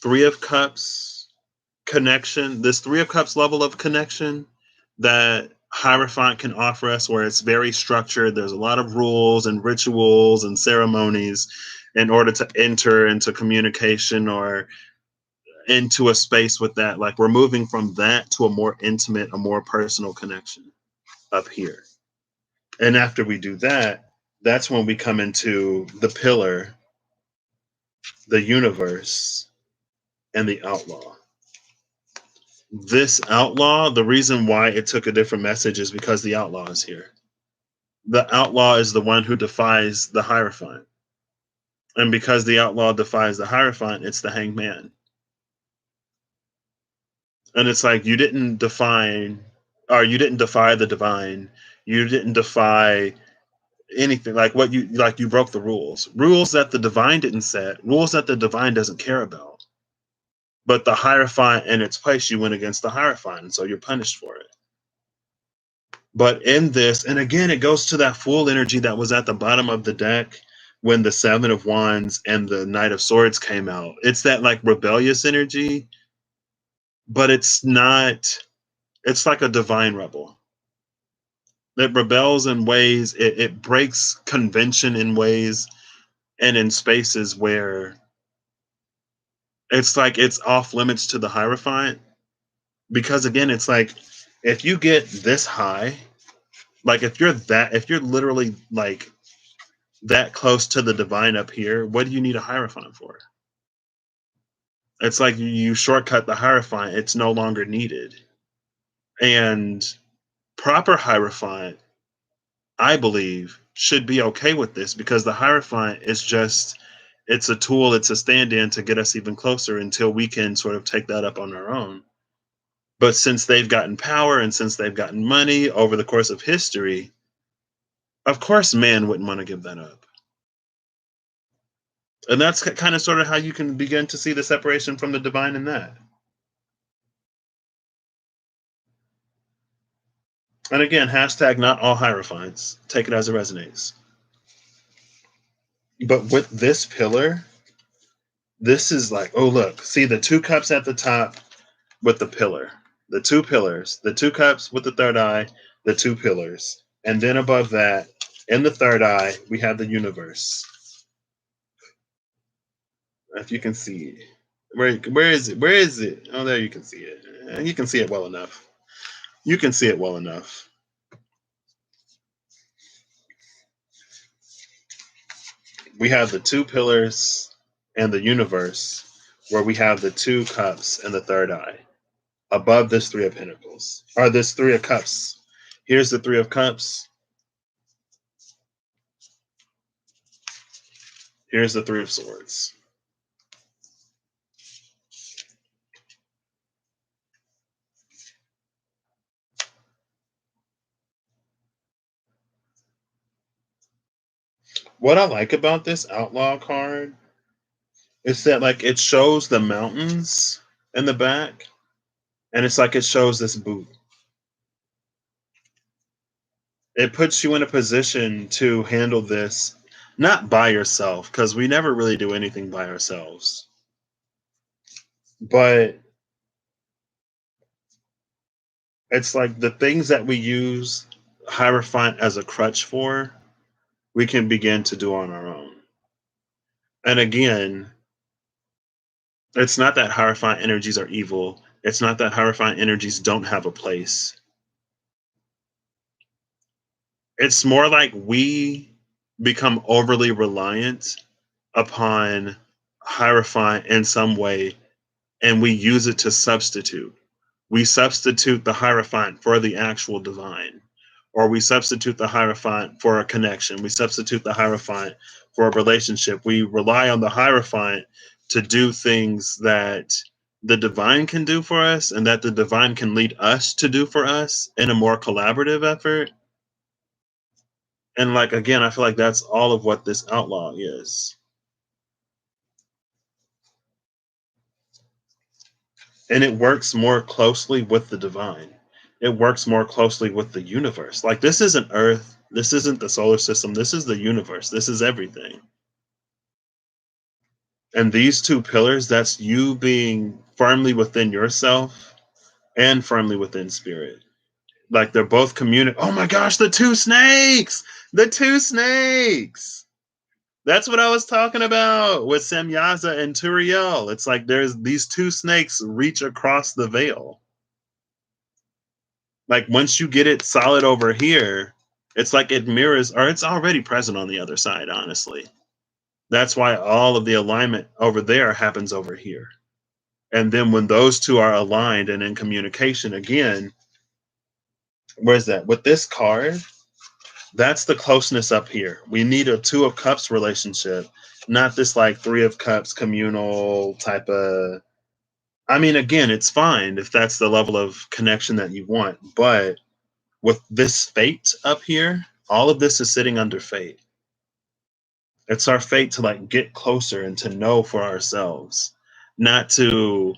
Three of Cups connection, this Three of Cups level of connection that Hierophant can offer us, where it's very structured. There's a lot of rules and rituals and ceremonies in order to enter into communication or into a space with that. Like we're moving from that to a more intimate, a more personal connection up here. And after we do that, that's when we come into the Pillar, the Universe, and the Outlaw. This Outlaw, the reason why it took a different message is because the Outlaw is here. The Outlaw is the one who defies the Hierophant. And because the Outlaw defies the Hierophant, it's the Hanged Man. And it's like you didn't define, or you didn't defy the divine. You didn't defy anything. Like you broke the rules that the divine didn't set, rules that the divine doesn't care about. But the Hierophant in its place, you went against the Hierophant, and so you're punished for it. But in this, and again, it goes to that full energy that was at the bottom of the deck when the Seven of Wands and the Knight of Swords came out. It's that like rebellious energy, but it's not, it's like a divine rebel. It rebels in ways, it breaks convention in ways and in spaces where it's like it's off limits to the Hierophant. Because again, it's like if you get this high, like if you're literally like that close to the divine up here, what do you need a hierophant for? It's like you shortcut the hierophant, it's no longer needed. And proper hierophant, I believe, should be okay with this because the hierophant is just it's a tool, it's a stand-in to get us even closer until we can sort of take that up on our own. But since they've gotten power and since they've gotten money over the course of history, of course man wouldn't want to give that up. And that's kind of sort of how you can begin to see the separation from the divine in that. And again, hashtag not all hierophants. Take it as it resonates. But with this pillar, this is like, oh, look, see the two cups at the top with the pillar, the two pillars, the two cups with the third eye, the two pillars. And then above that, in the third eye, we have the universe. If you can see, where is it? Where is it? Oh, there you can see it. You can see it well enough. You can see it well enough. We have the two pillars and the universe, where we have the two cups and the third eye. Above this three of pentacles, or this three of cups. Here's the three of cups. Here's the three of swords. What I like about this outlaw card is that like it shows the mountains in the back, and it's like it shows this boot. It puts you in a position to handle this not by yourself, because we never really do anything by ourselves. But it's like the things that we use Hierophant as a crutch for, we can begin to do on our own. And again, it's not that Hierophant energies are evil. It's not that Hierophant energies don't have a place. It's more like we become overly reliant upon Hierophant in some way and we use it to substitute. We substitute the Hierophant for the actual divine, or we substitute the Hierophant for a connection. We substitute the Hierophant for a relationship. We rely on the Hierophant to do things that the divine can do for us and that the divine can lead us to do for us in a more collaborative effort. And like again, I feel like that's all of what this outlaw is. And it works more closely with the divine. It works more closely with the universe. Like this isn't Earth, this isn't the solar system, this is the universe. This is everything. And these two pillars, that's you being firmly within yourself and firmly within spirit. Like they're both oh my gosh, the two snakes! The two snakes! That's what I was talking about with Semyaza and Turiel. It's like there's these two snakes reach across the veil. Like once you get it solid over here, it's like it mirrors, or it's already present on the other side, honestly. That's why all of the alignment over there happens over here. And then when those two are aligned and in communication again, where's that? With this card, that's the closeness up here. We need a two of cups relationship, not this like three of cups communal type of. I mean, again, it's fine if that's the level of connection that you want, but with this fate up here, all of this is sitting under fate. It's our fate to like get closer and to know for ourselves, not to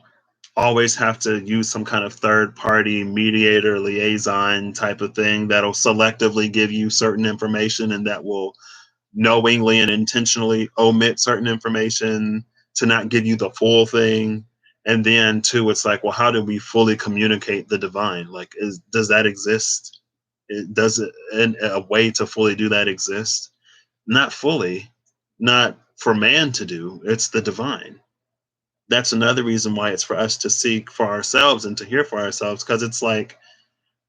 always have to use some kind of third party mediator liaison type of thing that'll selectively give you certain information and that will knowingly and intentionally omit certain information to not give you the full thing. And then too, it's like, well, how do we fully communicate the divine? Like, does that exist? Does it in a way to fully do that exist? Not fully, not for man to do. It's the divine. That's another reason why it's for us to seek for ourselves and to hear for ourselves, because it's like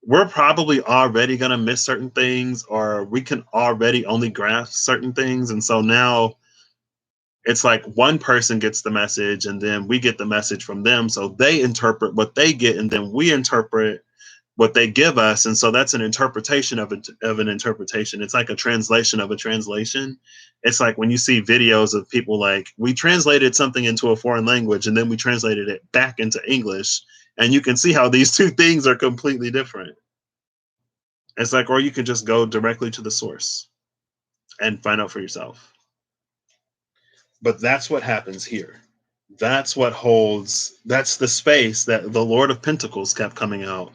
we're probably already going to miss certain things, or we can already only grasp certain things. And so now it's like one person gets the message and then we get the message from them. So they interpret what they get and then we interpret what they give us. And so that's an interpretation of an interpretation. It's like a translation of a translation. It's like when you see videos of people like, we translated something into a foreign language and then we translated it back into English. And you can see how these two things are completely different. It's like, or you could just go directly to the source and find out for yourself. But that's what happens here. That's what holds, that's the space that the Lord of Pentacles kept coming out.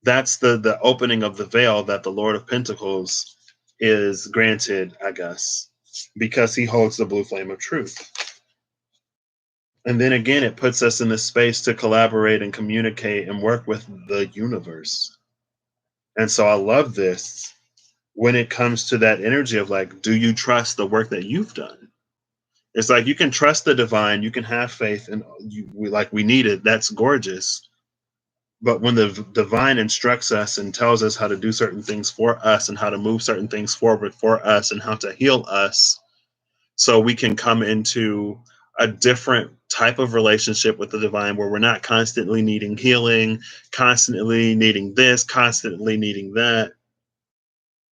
That's the opening of the veil that the Lord of Pentacles is granted, I guess, because he holds the blue flame of truth. And then again, it puts us in this space to collaborate and communicate and work with the universe. And so I love this when it comes to that energy of like, do you trust the work that you've done? It's like you can trust the divine, you can have faith, and we need it. That's gorgeous. But when the divine instructs us and tells us how to do certain things for us and how to move certain things forward for us and how to heal us, so we can come into a different type of relationship with the divine where we're not constantly needing healing, constantly needing this, constantly needing that.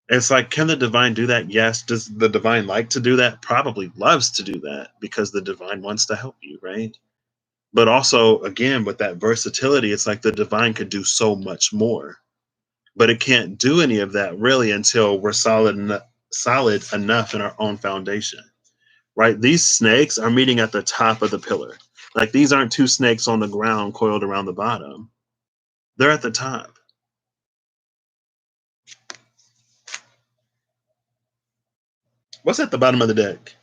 It's like, can the divine do that? Yes. Does the divine like to do that? Probably loves to do that because the divine wants to help you, right? But also, again, with that versatility, it's like the divine could do so much more, but it can't do any of that really until we're solid enough in our own foundation, right? These snakes are meeting at the top of the pillar. Like these aren't two snakes on the ground coiled around the bottom. They're at the top. What's at the bottom of the deck?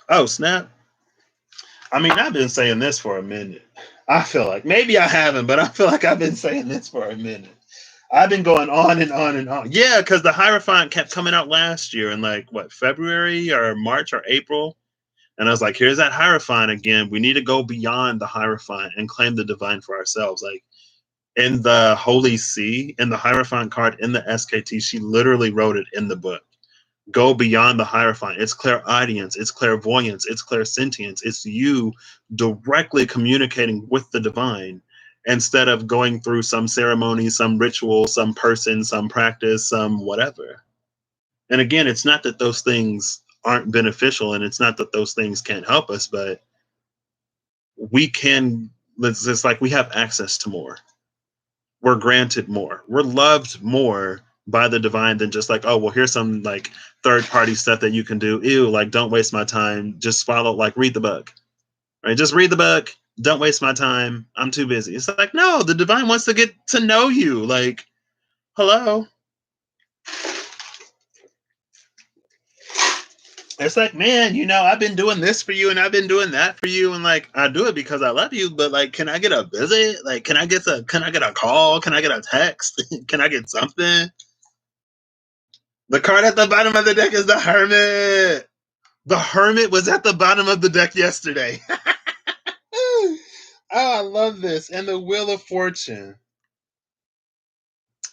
Oh, snap. I mean, I've been saying this for a minute. I feel like maybe I haven't, but I feel like I've been saying this for a minute. I've been going on and on and on. Yeah, because the Hierophant kept coming out last year in like what, February or March or April. And I was like, here's that Hierophant again. We need to go beyond the Hierophant and claim the divine for ourselves. Like in the Holy See, in the Hierophant card in the SKT, she literally wrote it in the book. Go beyond the Hierophant. It's clairaudience, it's clairvoyance, it's clairsentience. It's you directly communicating with the divine instead of going through some ceremony, some ritual, some person, some practice, some whatever. And again, it's not that those things aren't beneficial and it's not that those things can't help us, but we can, it's like we have access to more. We're granted more. We're loved more by the divine than just like, oh, well, here's some like third party stuff that you can do. Ew, like don't waste my time. Just follow, like read the book. Right? Just read the book. Don't waste my time. I'm too busy. It's like, no, the divine wants to get to know you. Like, hello. It's like, man, I've been doing this for you and I've been doing that for you. And like, I do it because I love you, but like, can I get a visit? Like, can I get a call? Can I get a text? Can I get something? The card at the bottom of the deck is the Hermit. The Hermit was at the bottom of the deck yesterday. Oh, I love this. And the Wheel of Fortune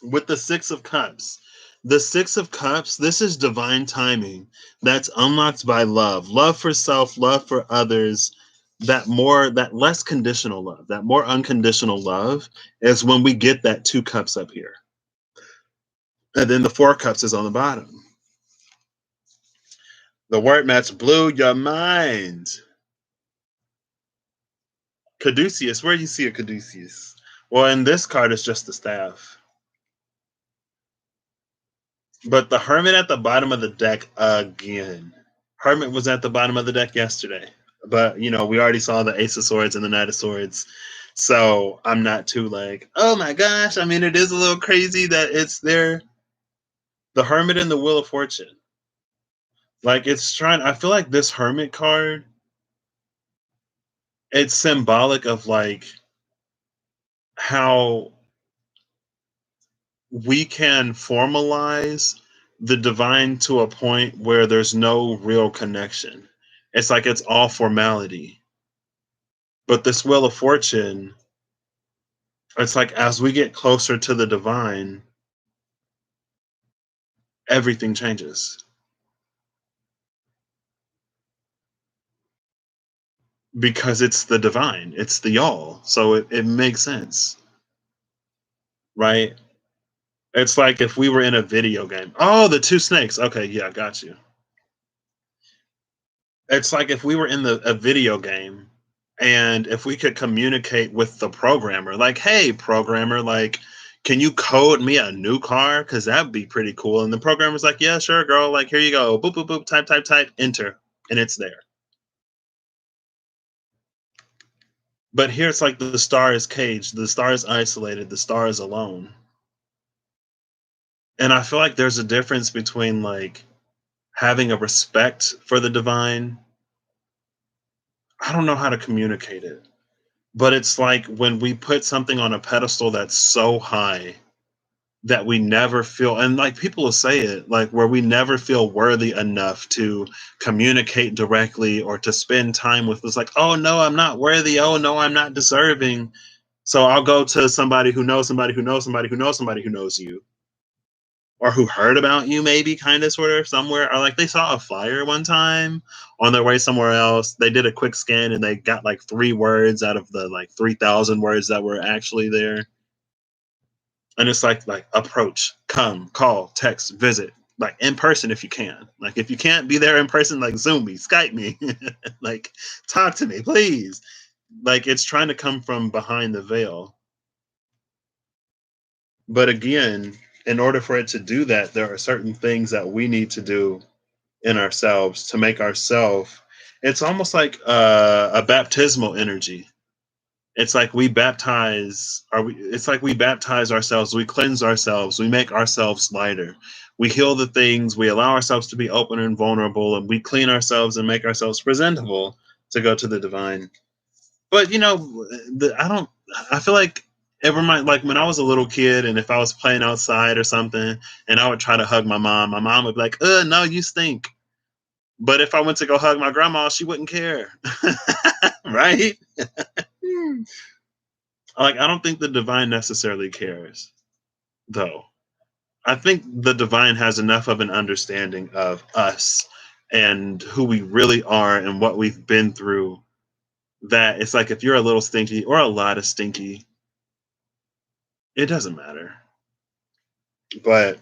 with the Six of Cups. The Six of Cups, this is divine timing that's unlocked by love. Love for self, love for others. That less conditional love, that more unconditional love is when we get that two cups up here. And then the Four Cups is on the bottom. The word match blew your mind. Caduceus, where do you see a Caduceus? Well, in this card, it's just the staff. But the Hermit at the bottom of the deck again. Hermit was at the bottom of the deck yesterday. But, we already saw the Ace of Swords and the Knight of Swords. So I'm not too like, oh my gosh. I mean, it is a little crazy that it's there. The Hermit and the Wheel of Fortune. Like, I feel like this Hermit card, it's symbolic of like how we can formalize the divine to a point where there's no real connection. It's like it's all formality. But this Wheel of Fortune, It's like as we get closer to the divine, everything changes because it's the divine, it's the all. So it makes sense, right? It's like if we were in a video game. Oh, the two snakes. Okay, yeah, I got you. It's like if we were in a video game and if we could communicate with the programmer, like, hey, programmer, like, can you code me a new car? Because that'd be pretty cool. And the programmer's like, yeah, sure, girl. Like, here you go. Boop, boop, boop, type, type, type, enter. And it's there. But here it's like the star is caged, the star is isolated, the star is alone. And I feel like there's a difference between like having a respect for the divine. I don't know how to communicate it, but it's like when we put something on a pedestal that's so high that we never feel, and like people will say it, like where we never feel worthy enough to communicate directly or to spend time with. It's like, oh no, I'm not worthy. Oh no, I'm not deserving. So I'll go to somebody who knows somebody who knows somebody who knows somebody who knows you or who heard about you, maybe kind of sort of somewhere, or like they saw a flyer one time on their way somewhere else. They did a quick scan and they got like 3 words out of the like 3,000 words that were actually there. And it's like approach, come, call, text, visit, like in person if you can. Like if you can't be there in person, like Zoom me, Skype me, like talk to me, please. Like it's trying to come from behind the veil. But again, in order for it to do that, there are certain things that we need to do in ourselves to make ourselves. It's almost like a baptismal energy. It's like we baptize, or it's like we baptize ourselves. We cleanse ourselves. We make ourselves lighter. We heal the things. We allow ourselves to be open and vulnerable, and we clean ourselves and make ourselves presentable to go to the divine. But I don't. I feel like it reminds like when I was a little kid, and if I was playing outside or something, and I would try to hug my mom would be like, no, you stink." But if I went to go hug my grandma, she wouldn't care, right? Like I don't think the divine necessarily cares, though. I think the divine has enough of an understanding of us and who we really are and what we've been through that it's like if you're a little stinky or a lot of stinky, it doesn't matter. But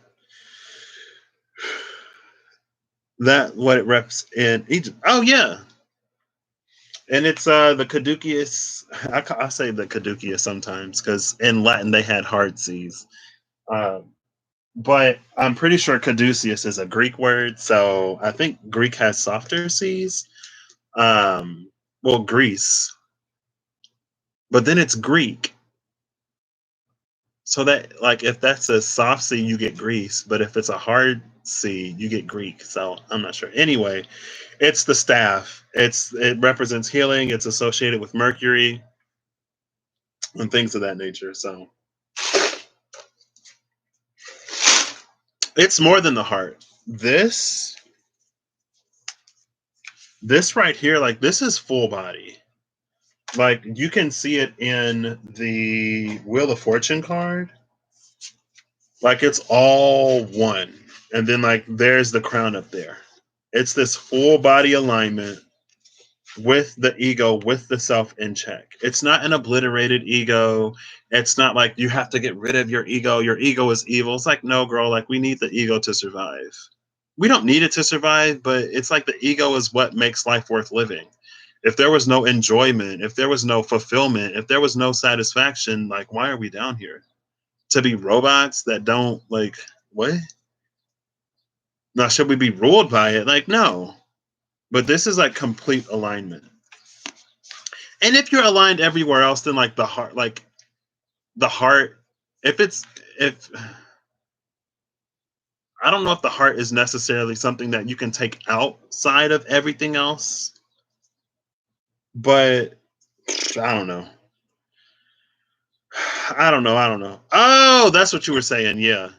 that what it reps in Egypt. Oh yeah, and it's the caduceus. I say the caduceus sometimes because in Latin they had hard C's. Uh, but I'm pretty sure caduceus is a Greek word, so I think Greek has softer C's. Well, Greece, but then it's Greek. So that like if that's a soft C, you get Greece, but if it's a hard C, you get Greek. So I'm not sure. Anyway, it's the staff. It represents healing. It's associated with Mercury and things of that nature. So it's more than the heart. This right here, like this is full body. Like you can see it in the Wheel of Fortune card. Like it's all one. And then like there's the crown up there. It's this full body alignment with the ego, with the self in check. It's not an obliterated ego. It's not like you have to get rid of your ego. Your ego is evil. It's like, no, girl, like we need the ego to survive. We don't need it to survive, but it's like the ego is what makes life worth living. If there was no enjoyment, if there was no fulfillment, if there was no satisfaction, like why are we down here? To be robots that don't like what? Now should we be ruled by it? Like no. But this is like complete alignment. And if you're aligned everywhere else, then like the heart, if it's if I don't know if the heart is necessarily something that you can take outside of everything else, but I don't know. I don't know. I don't know. Oh, that's what you were saying. Yeah.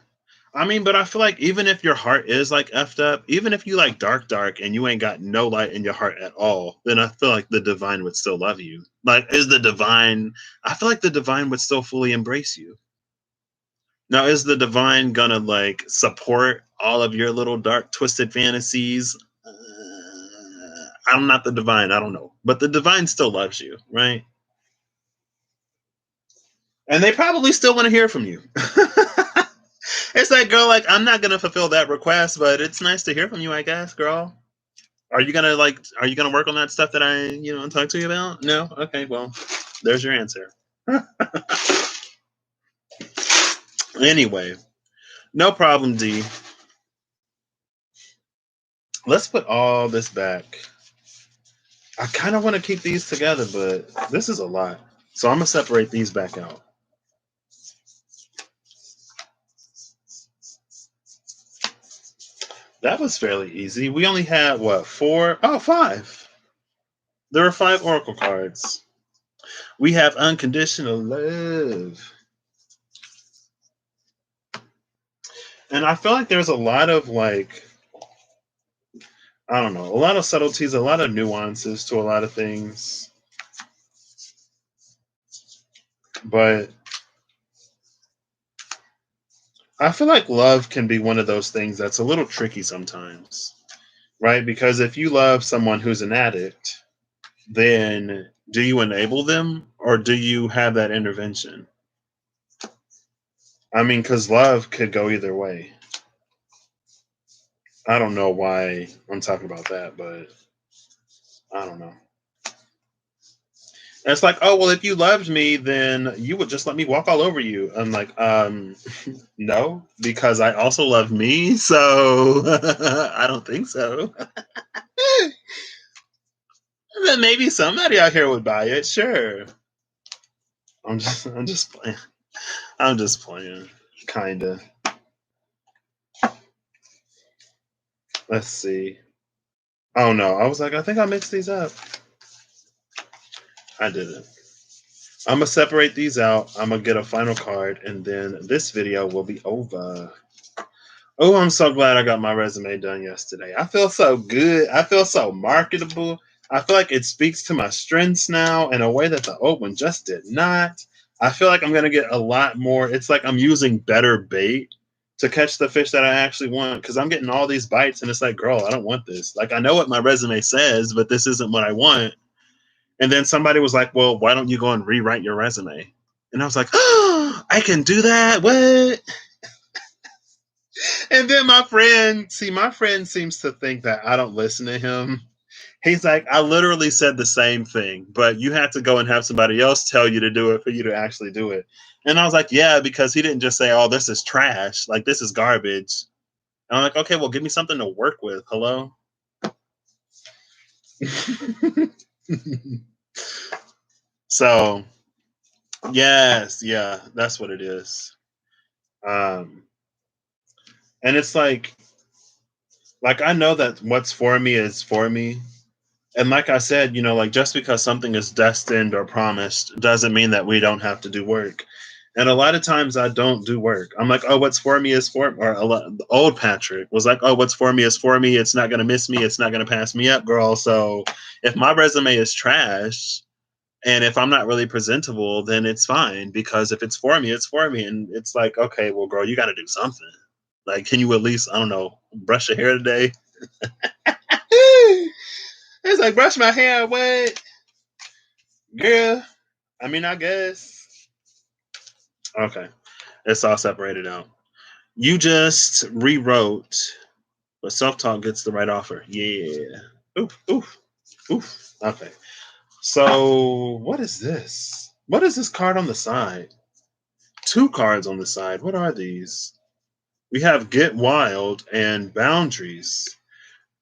I mean, but I feel like even if your heart is like effed up, even if you like dark and you ain't got no light in your heart at all, then I feel like the divine would still love you. Like, is the divine, I feel like the divine would still fully embrace you. Now, is the divine gonna like support all of your little dark, twisted fantasies? I'm not the divine. I don't know. But the divine still loves you, right? And they probably still want to hear from you. It's like, girl, like, I'm not gonna fulfill that request, but it's nice to hear from you, I guess, girl. Are you gonna work on that stuff that I, talked to you about? No? Okay, well, there's your answer. Anyway, no problem, D. Let's put all this back. I kind of want to keep these together, but this is a lot. So I'm gonna separate these back out. That was fairly easy. We only had what, four? Oh, five. There were five oracle cards. We have unconditional love. And I feel like there's a lot of like, I don't know, a lot of subtleties, a lot of nuances to a lot of things. But I feel like love can be one of those things that's a little tricky sometimes, right? Because if you love someone who's an addict, then do you enable them or do you have that intervention? I mean, because love could go either way. I don't know why I'm talking about that, but I don't know. And it's like, oh, well, if you loved me, then you would just let me walk all over you. I'm like, no, because I also love me, so I don't think so. Then maybe somebody out here would buy it, sure. I'm just playing. I'm just playing, kinda. Let's see. Oh no, I was like, I think I mixed these up. I didn't. I'm gonna separate these out. I'm gonna get a final card, and then this video will be over. Oh, I'm so glad I got my resume done yesterday. I feel so good. I feel so marketable. I feel like it speaks to my strengths now in a way that the old one just did not. I feel like I'm gonna get a lot more. It's like I'm using better bait to catch the fish that I actually want because I'm getting all these bites, and it's like, girl, I don't want this. Like, I know what my resume says, but this isn't what I want. And then somebody was like, well, why don't you go and rewrite your resume? And I was like, oh, I can do that. What? And then my friend seems to think that I don't listen to him. He's like, I literally said the same thing, but you had to go and have somebody else tell you to do it for you to actually do it. And I was like, yeah, because he didn't just say, oh, this is trash. Like, this is garbage. And I'm like, okay, well, give me something to work with. Hello? So, yes, yeah, that's what it is. Um, and it's like I know that what's for me is for me. And like I said, like just because something is destined or promised doesn't mean that we don't have to do work. And a lot of times I don't do work. I'm like, oh, what's for me is for, or the old Patrick was like, oh, what's for me is for me. It's not going to miss me. It's not going to pass me up, girl. So if my resume is trash and if I'm not really presentable, then it's fine because if it's for me, it's for me. And it's like, okay, well, girl, you got to do something. Like, can you at least, I don't know, brush your hair today? It's like, brush my hair, what? Girl, I mean, I guess. Okay, it's all separated out. You just rewrote, but self talk gets the right offer. Yeah. Oof, oof, oof. Okay. So, what is this? What is this card on the side? Two cards on the side. What are these? We have Get Wild and Boundaries.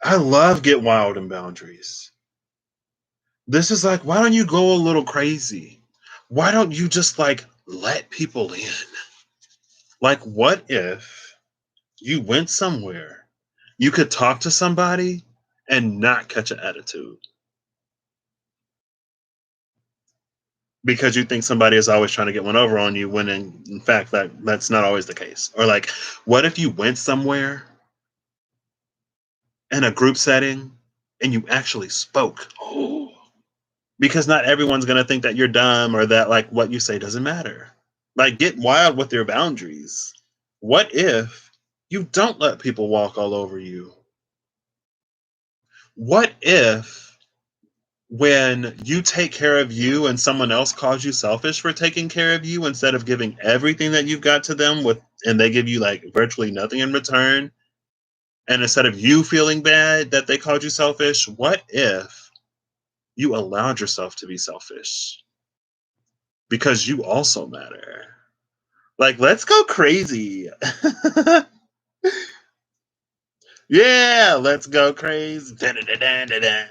I love Get Wild and Boundaries. This is like, why don't you go a little crazy? Why don't you just like let people in? Like, what if you went somewhere, you could talk to somebody and not catch an attitude? because you think somebody is always trying to get one over on you when in fact that's not always the case. Or like, what if you went somewhere in a group setting and you actually spoke? Because not everyone's going to think that you're dumb or that like what you say doesn't matter. Like, get wild with your boundaries. What if you don't let people walk all over you? What if when you take care of you and someone else calls you selfish for taking care of you instead of giving everything that you've got to them with, and they give you like virtually nothing in return, and instead of you feeling bad that they called you selfish, what if you allowed yourself to be selfish because you also matter? Like, let's go crazy. Yeah, let's go crazy. Da-da-da-da-da-da.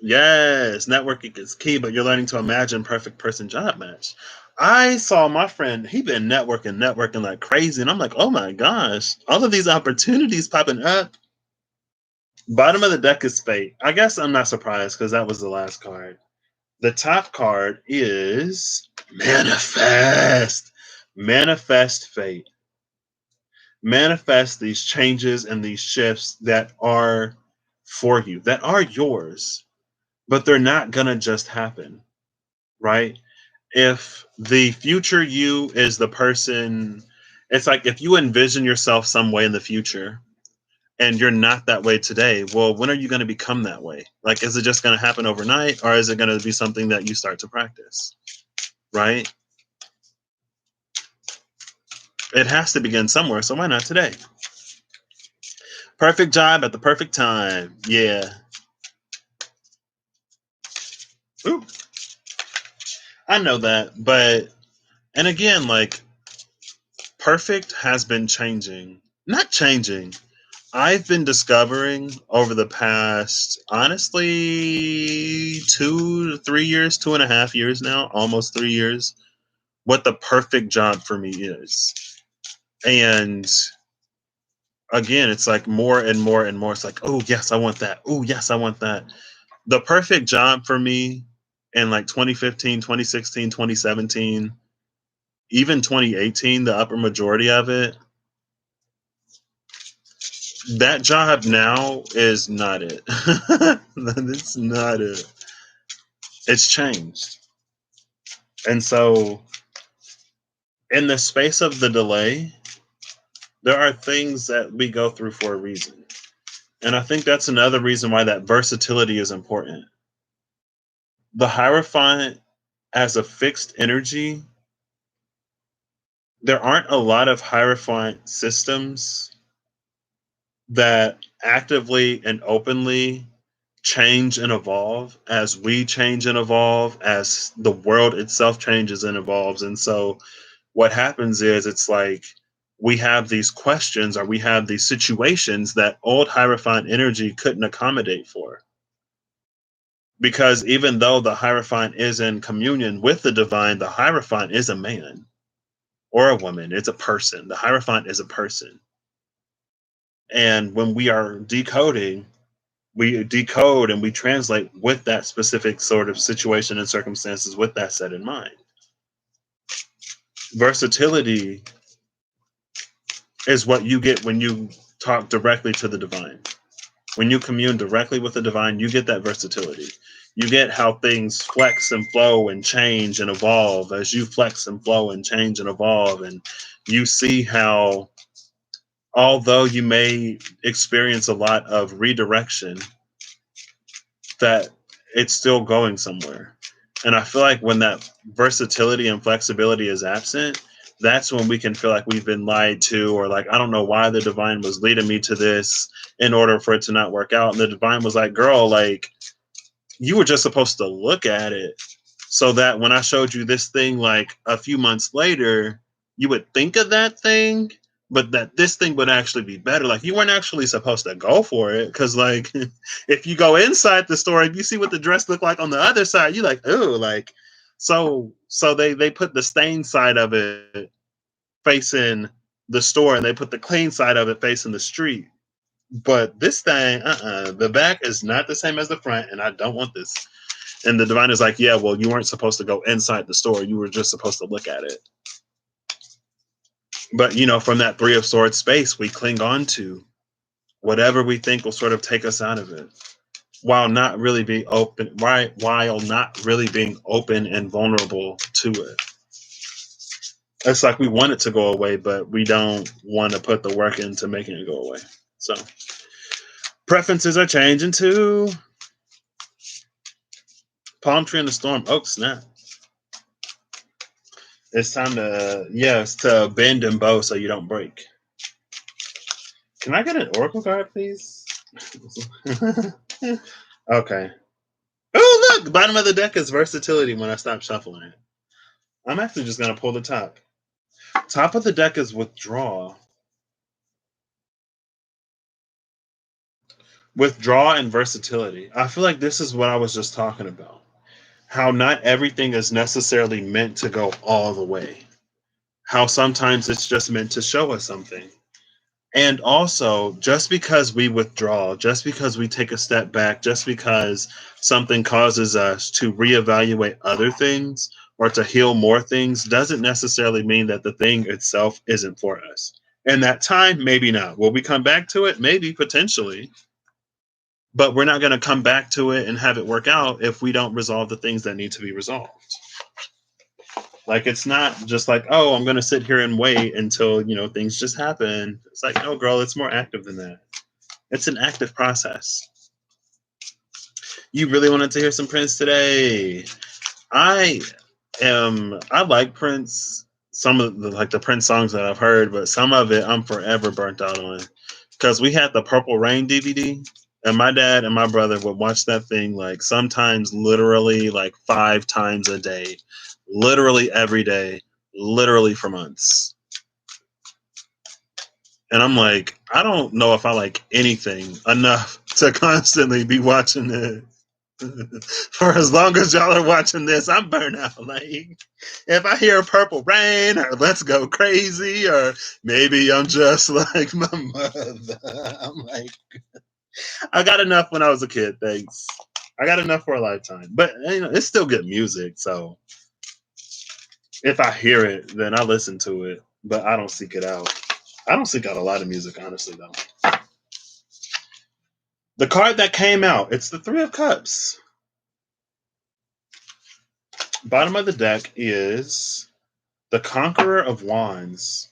Yes, networking is key, but you're learning to imagine perfect person job match. I saw my friend, he been networking like crazy, and I'm like, oh my gosh, all of these opportunities popping up. Bottom of the deck is fate. I guess I'm not surprised because that was the last card. The top card is manifest. Manifest fate. Manifest these changes and these shifts that are for you, that are yours, but they're not gonna just happen, right? If the future you is the person, it's like if you envision yourself some way in the future and you're not that way today, well, when are you going to become that way? Like, is it just going to happen overnight, or is it going to be something that you start to practice, right? It has to begin somewhere, so why not today? Perfect job at the perfect time. Yeah. Ooh, I know that, but and again, like, perfect has been changing. Not changing. I've been discovering over the past, honestly, 2 to 3 years, 2.5 years now, almost 3 years, what the perfect job for me is. And again, it's like more and more and more. It's like, oh, yes, I want that. Oh, yes, I want that. The perfect job for me in like 2015, 2016, 2017, even 2018, the upper majority of it, that job now is not it. It's not it. It's changed. And so, in the space of the delay, there are things that we go through for a reason. And I think that's another reason why that versatility is important. The Hierophant as a fixed energy, there aren't a lot of Hierophant systems that actively and openly change and evolve as we change and evolve, as the world itself changes and evolves. And so, what happens is it's like we have these questions or we have these situations that old Hierophant energy couldn't accommodate for. Because even though the Hierophant is in communion with the divine, the Hierophant is a man or a woman. It's a person. The Hierophant is a person. And when we are decoding, we decode and we translate with that specific sort of situation and circumstances with that set in mind. Versatility is what you get when you talk directly to the divine. When you commune directly with the divine, you get that versatility. You get how things flex and flow and change and evolve as you flex and flow and change and evolve. And you see how, although you may experience a lot of redirection, that it's still going somewhere. And I feel like when that versatility and flexibility is absent, that's when we can feel like we've been lied to, or like, I don't know why the divine was leading me to this in order for it to not work out. And the divine was like, girl, like, you were just supposed to look at it so that when I showed you this thing like a few months later, you would think of that thing, but that this thing would actually be better. Like, you weren't actually supposed to go for it because, like, if you go inside the store, if you see what the dress looked like on the other side, you're like, oh, like, so they put the stain side of it facing the store, and they put the clean side of it facing the street. But this thing, the back is not the same as the front, and I don't want this. And the divine is like, yeah, well, you weren't supposed to go inside the store. You were just supposed to look at it. But, from that Three of Swords space, we cling on to whatever we think will sort of take us out of it, while not really being open, right? While not really being open and vulnerable to it. It's like we want it to go away, but we don't want to put the work into making it go away. So preferences are changing too. Palm tree in the storm. Oh, snap. It's time to bend and bow so you don't break. Can I get an oracle card, please? Okay. Oh, look! The bottom of the deck is versatility when I stop shuffling it. I'm actually just going to pull the top. Top of the deck is withdraw. Withdraw and versatility. I feel like this is what I was just talking about. How not everything is necessarily meant to go all the way. How sometimes it's just meant to show us something. And also, just because we withdraw, just because we take a step back, just because something causes us to reevaluate other things or to heal more things, doesn't necessarily mean that the thing itself isn't for us. And that time, maybe not. Will we come back to it? Maybe, potentially. But we're not going to come back to it and have it work out if we don't resolve the things that need to be resolved. Like, it's not just like, oh, I'm going to sit here and wait until, things just happen. It's like, no, girl, it's more active than that. It's an active process. You really wanted to hear some Prince today? I like Prince. Some of the Prince songs that I've heard, but some of it I'm forever burnt out on. Because we had the Purple Rain DVD, and my dad and my brother would watch that thing like sometimes literally like 5 times a day. Literally every day, literally for months. And I'm like, I don't know if I like anything enough to constantly be watching it. For as long as y'all are watching this, I'm burnt out. Like, if I hear Purple Rain or Let's Go Crazy, or maybe I'm just like my mother. I'm like, I got enough when I was a kid, thanks. I got enough for a lifetime. But, it's still good music, so if I hear it, then I listen to it, but I don't seek it out. I don't seek out a lot of music, honestly, though. The card that came out, it's the Three of Cups. Bottom of the deck is the Conqueror of Wands.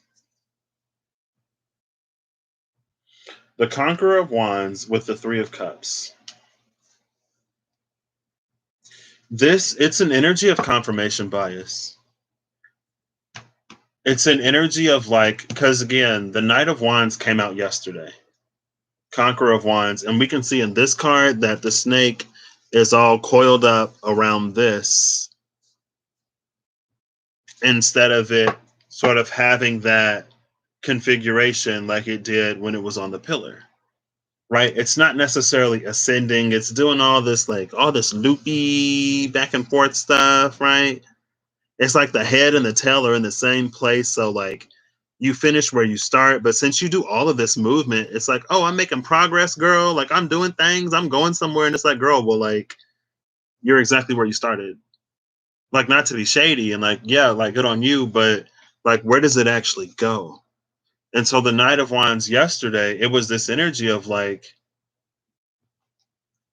The Conqueror of Wands with the Three of Cups. It's an energy of confirmation bias. It's an energy of because again, the Knight of Wands came out yesterday. Conqueror of Wands. And we can see in this card that the snake is all coiled up around this instead of it sort of having that configuration like it did when it was on the pillar. Right? It's not necessarily ascending. It's doing all this loopy back and forth stuff, right? It's like the head and the tail are in the same place. So you finish where you start. But since you do all of this movement, it's like, oh, I'm making progress, girl. Like, I'm doing things. I'm going somewhere. And it's like, girl, well, you're exactly where you started. Like, not to be shady and yeah, good on you. But where does it actually go? And so the Knight of Wands yesterday, it was this energy of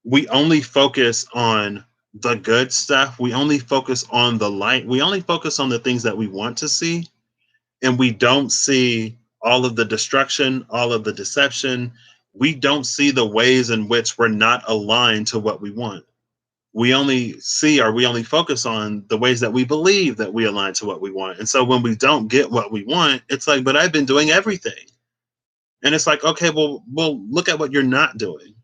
we only focus on the good stuff. We only focus on the light. We only focus on the things that we want to see. And we don't see all of the destruction, all of the deception. We don't see the ways in which we're not aligned to what we want. We only focus on the ways that we believe that we align to what we want. And so when we don't get what we want, it's like, but I've been doing everything. And it's like, okay, well, look at what you're not doing.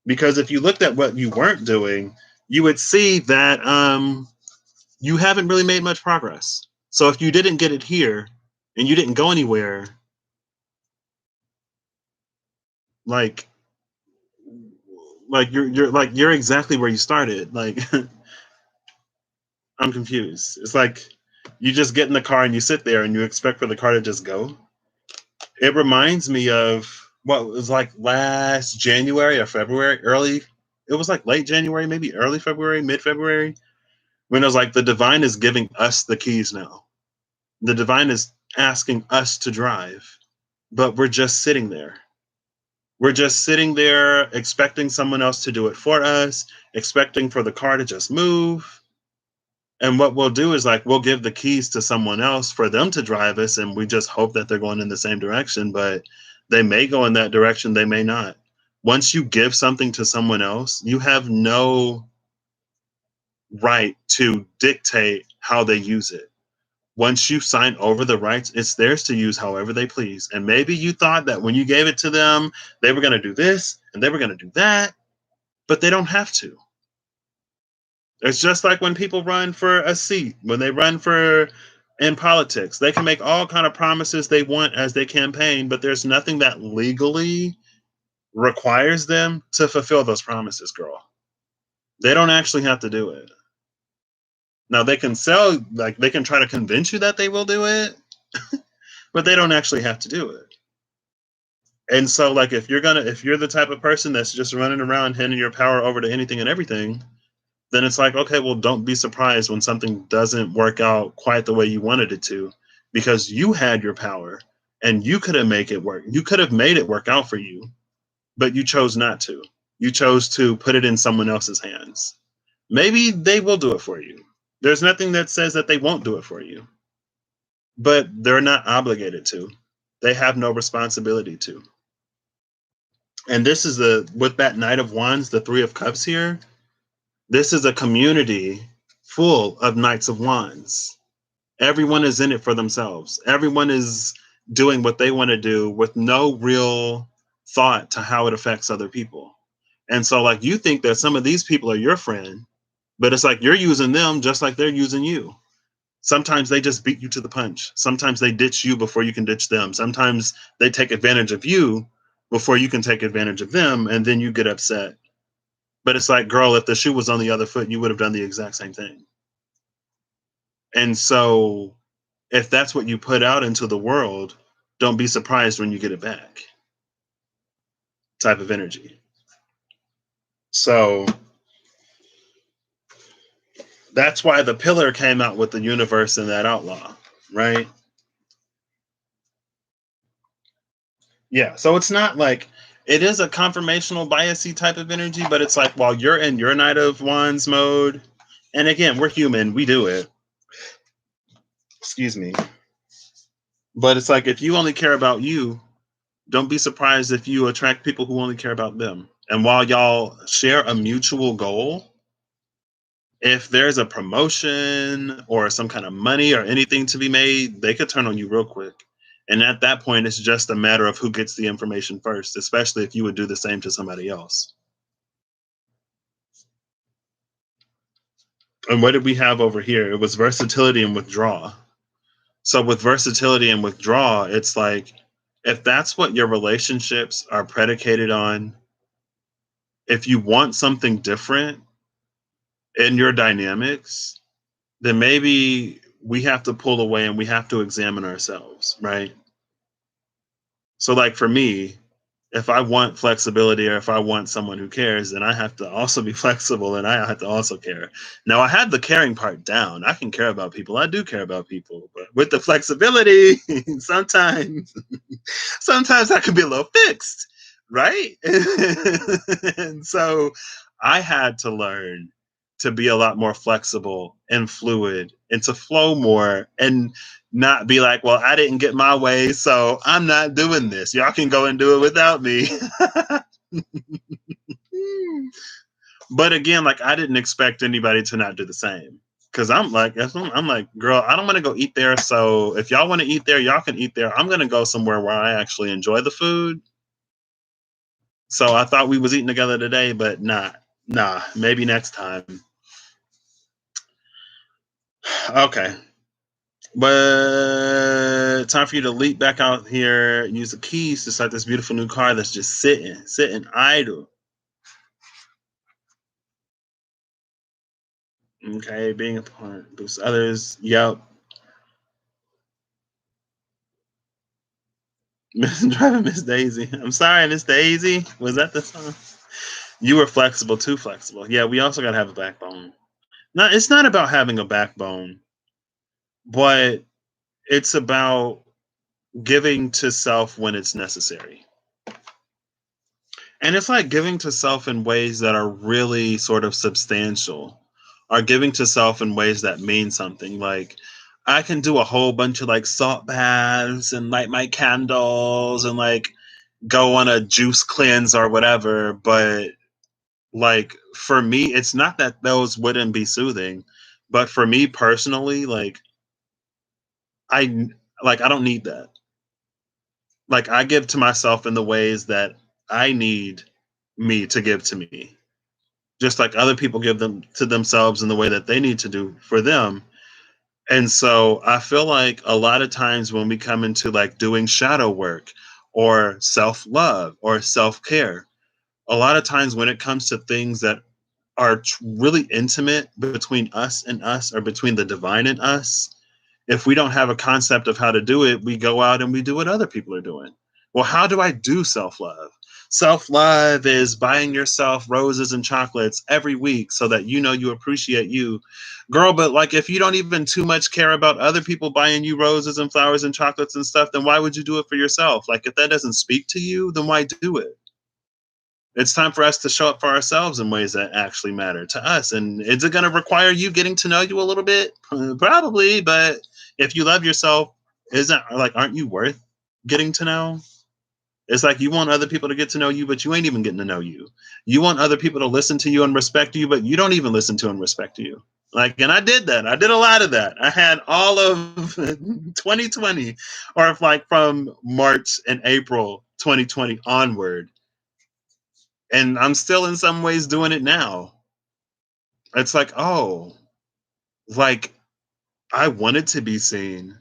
Because if you looked at what you weren't doing, you would see that you haven't really made much progress. So if you didn't get it here and you didn't go anywhere, you're exactly where you started. I'm confused. It's like you just get in the car and you sit there and you expect for the car to just go. It reminds me of what was last January or February, early it was like late January, maybe early February, mid February, when it was like the divine is giving us the keys now. The divine is asking us to drive, but we're just sitting there. We're just sitting there expecting someone else to do it for us, expecting for the car to just move. And what we'll do is like we'll give the keys to someone else for them to drive us, and we just hope that they're going in the same direction. But they may go in that direction, they may not. Once you give something to someone else, you have no right to dictate how they use it. Once you sign over the rights, it's theirs to use however they please. And maybe you thought that when you gave it to them, they were going to do this and they were going to do that, but they don't have to. It's just like when people run for a seat, when they run for in politics, they can make all kind of promises they want as they campaign, but there's nothing that legally requires them to fulfill those promises, girl. They don't actually have to do it. Now they can sell, like they can try to convince you that they will do it, but they don't actually have to do it. And so like if you're the type of person that's just running around handing your power over to anything and everything, then it's like, okay, well, don't be surprised when something doesn't work out quite the way you wanted it to, because you had your power and you could have made it work. You could have made it work out for you, but you chose not to. You chose to put it in someone else's hands. Maybe they will do it for you. There's nothing that says that they won't do it for you, but they're not obligated to. They have no responsibility to. And this is the with that Knight of Wands, the Three of Cups here. This is a community full of Knights of Wands. Everyone is in it for themselves. Everyone is doing what they want to do with no real thought to how it affects other people. And so, like, you think that some of these people are your friend, but it's like you're using them just like they're using you. Sometimes they just beat you to the punch. Sometimes they ditch you before you can ditch them. Sometimes they take advantage of you before you can take advantage of them, and then you get upset. But it's like, girl, if the shoe was on the other foot, you would have done the exact same thing. And so, if that's what you put out into the world, don't be surprised when you get it back. Type of energy. So, that's why the pillar came out with the universe and that outlaw, right? Yeah. So, it's not like it is a confirmational biasy type of energy, but it's like while you're in your Knight of Wands mode, and again, we're human, we do it. Excuse me. But it's like if you only care about you, don't be surprised if you attract people who only care about them. And while y'all share a mutual goal, if there's a promotion or some kind of money or anything to be made, they could turn on you real quick. And at that point, it's just a matter of who gets the information first, especially if you would do the same to somebody else. And what did we have over here? It was versatility and withdraw. So with versatility and withdraw, it's like if that's what your relationships are predicated on, if you want something different in your dynamics, then maybe we have to pull away and we have to examine ourselves, right? So, like for me, if I want flexibility or if I want someone who cares, then I have to also be flexible and I have to also care. Now, I had the caring part down. I can care about people. I do care about people, but with the flexibility, sometimes, sometimes I can be a little fixed, right? And so, I had to learn to be a lot more flexible and fluid and to flow more and not be like, well, I didn't get my way, so I'm not doing this. Y'all can go and do it without me. But again, like I didn't expect anybody to not do the same. Cause I'm like, girl, I don't want to go eat there. So if y'all want to eat there, y'all can eat there. I'm gonna go somewhere where I actually enjoy the food. So I thought we was eating together today, but nah, maybe next time. Okay. But time for you to leap back out here and use the keys to start this beautiful new car that's just sitting idle. Okay, being a part boosts others. Yep. Driving Miss Daisy. I'm sorry, Miss Daisy. Was that the song? You were flexible, too flexible. Yeah, we also got to have a backbone. No, it's not about having a backbone, but it's about giving to self when it's necessary. And it's like giving to self in ways that are really sort of substantial, or giving to self in ways that mean something. Like, I can do a whole bunch of like salt baths and light my candles and like go on a juice cleanse or whatever. But like for me, it's not that those wouldn't be soothing, but for me personally, I I don't need that. Like I give to myself in the ways that I need me to give to me. Just like other people give them to themselves in the way that they need to do for them. And so I feel like a lot of times when we come into like doing shadow work or self-love or self-care, a lot of times when it comes to things that are really intimate between us and us or between the divine and us, if we don't have a concept of how to do it, we go out and we do what other people are doing. Well, how do I do self love? Self love is buying yourself roses and chocolates every week so that you know you appreciate you. Girl, but like if you don't even too much care about other people buying you roses and flowers and chocolates and stuff, then why would you do it for yourself? Like if that doesn't speak to you, then why do it? It's time for us to show up for ourselves in ways that actually matter to us. And is it going to require you getting to know you a little bit? Probably, but if you love yourself, isn't like aren't you worth getting to know? It's like you want other people to get to know you, but you ain't even getting to know you. You want other people to listen to you and respect you, but you don't even listen to and respect you. Like, and I did that. I did a lot of that. I had all of 2020, or if like from March and April 2020 onward, and I'm still in some ways doing it now. It's like, oh, like I wanted to be seen,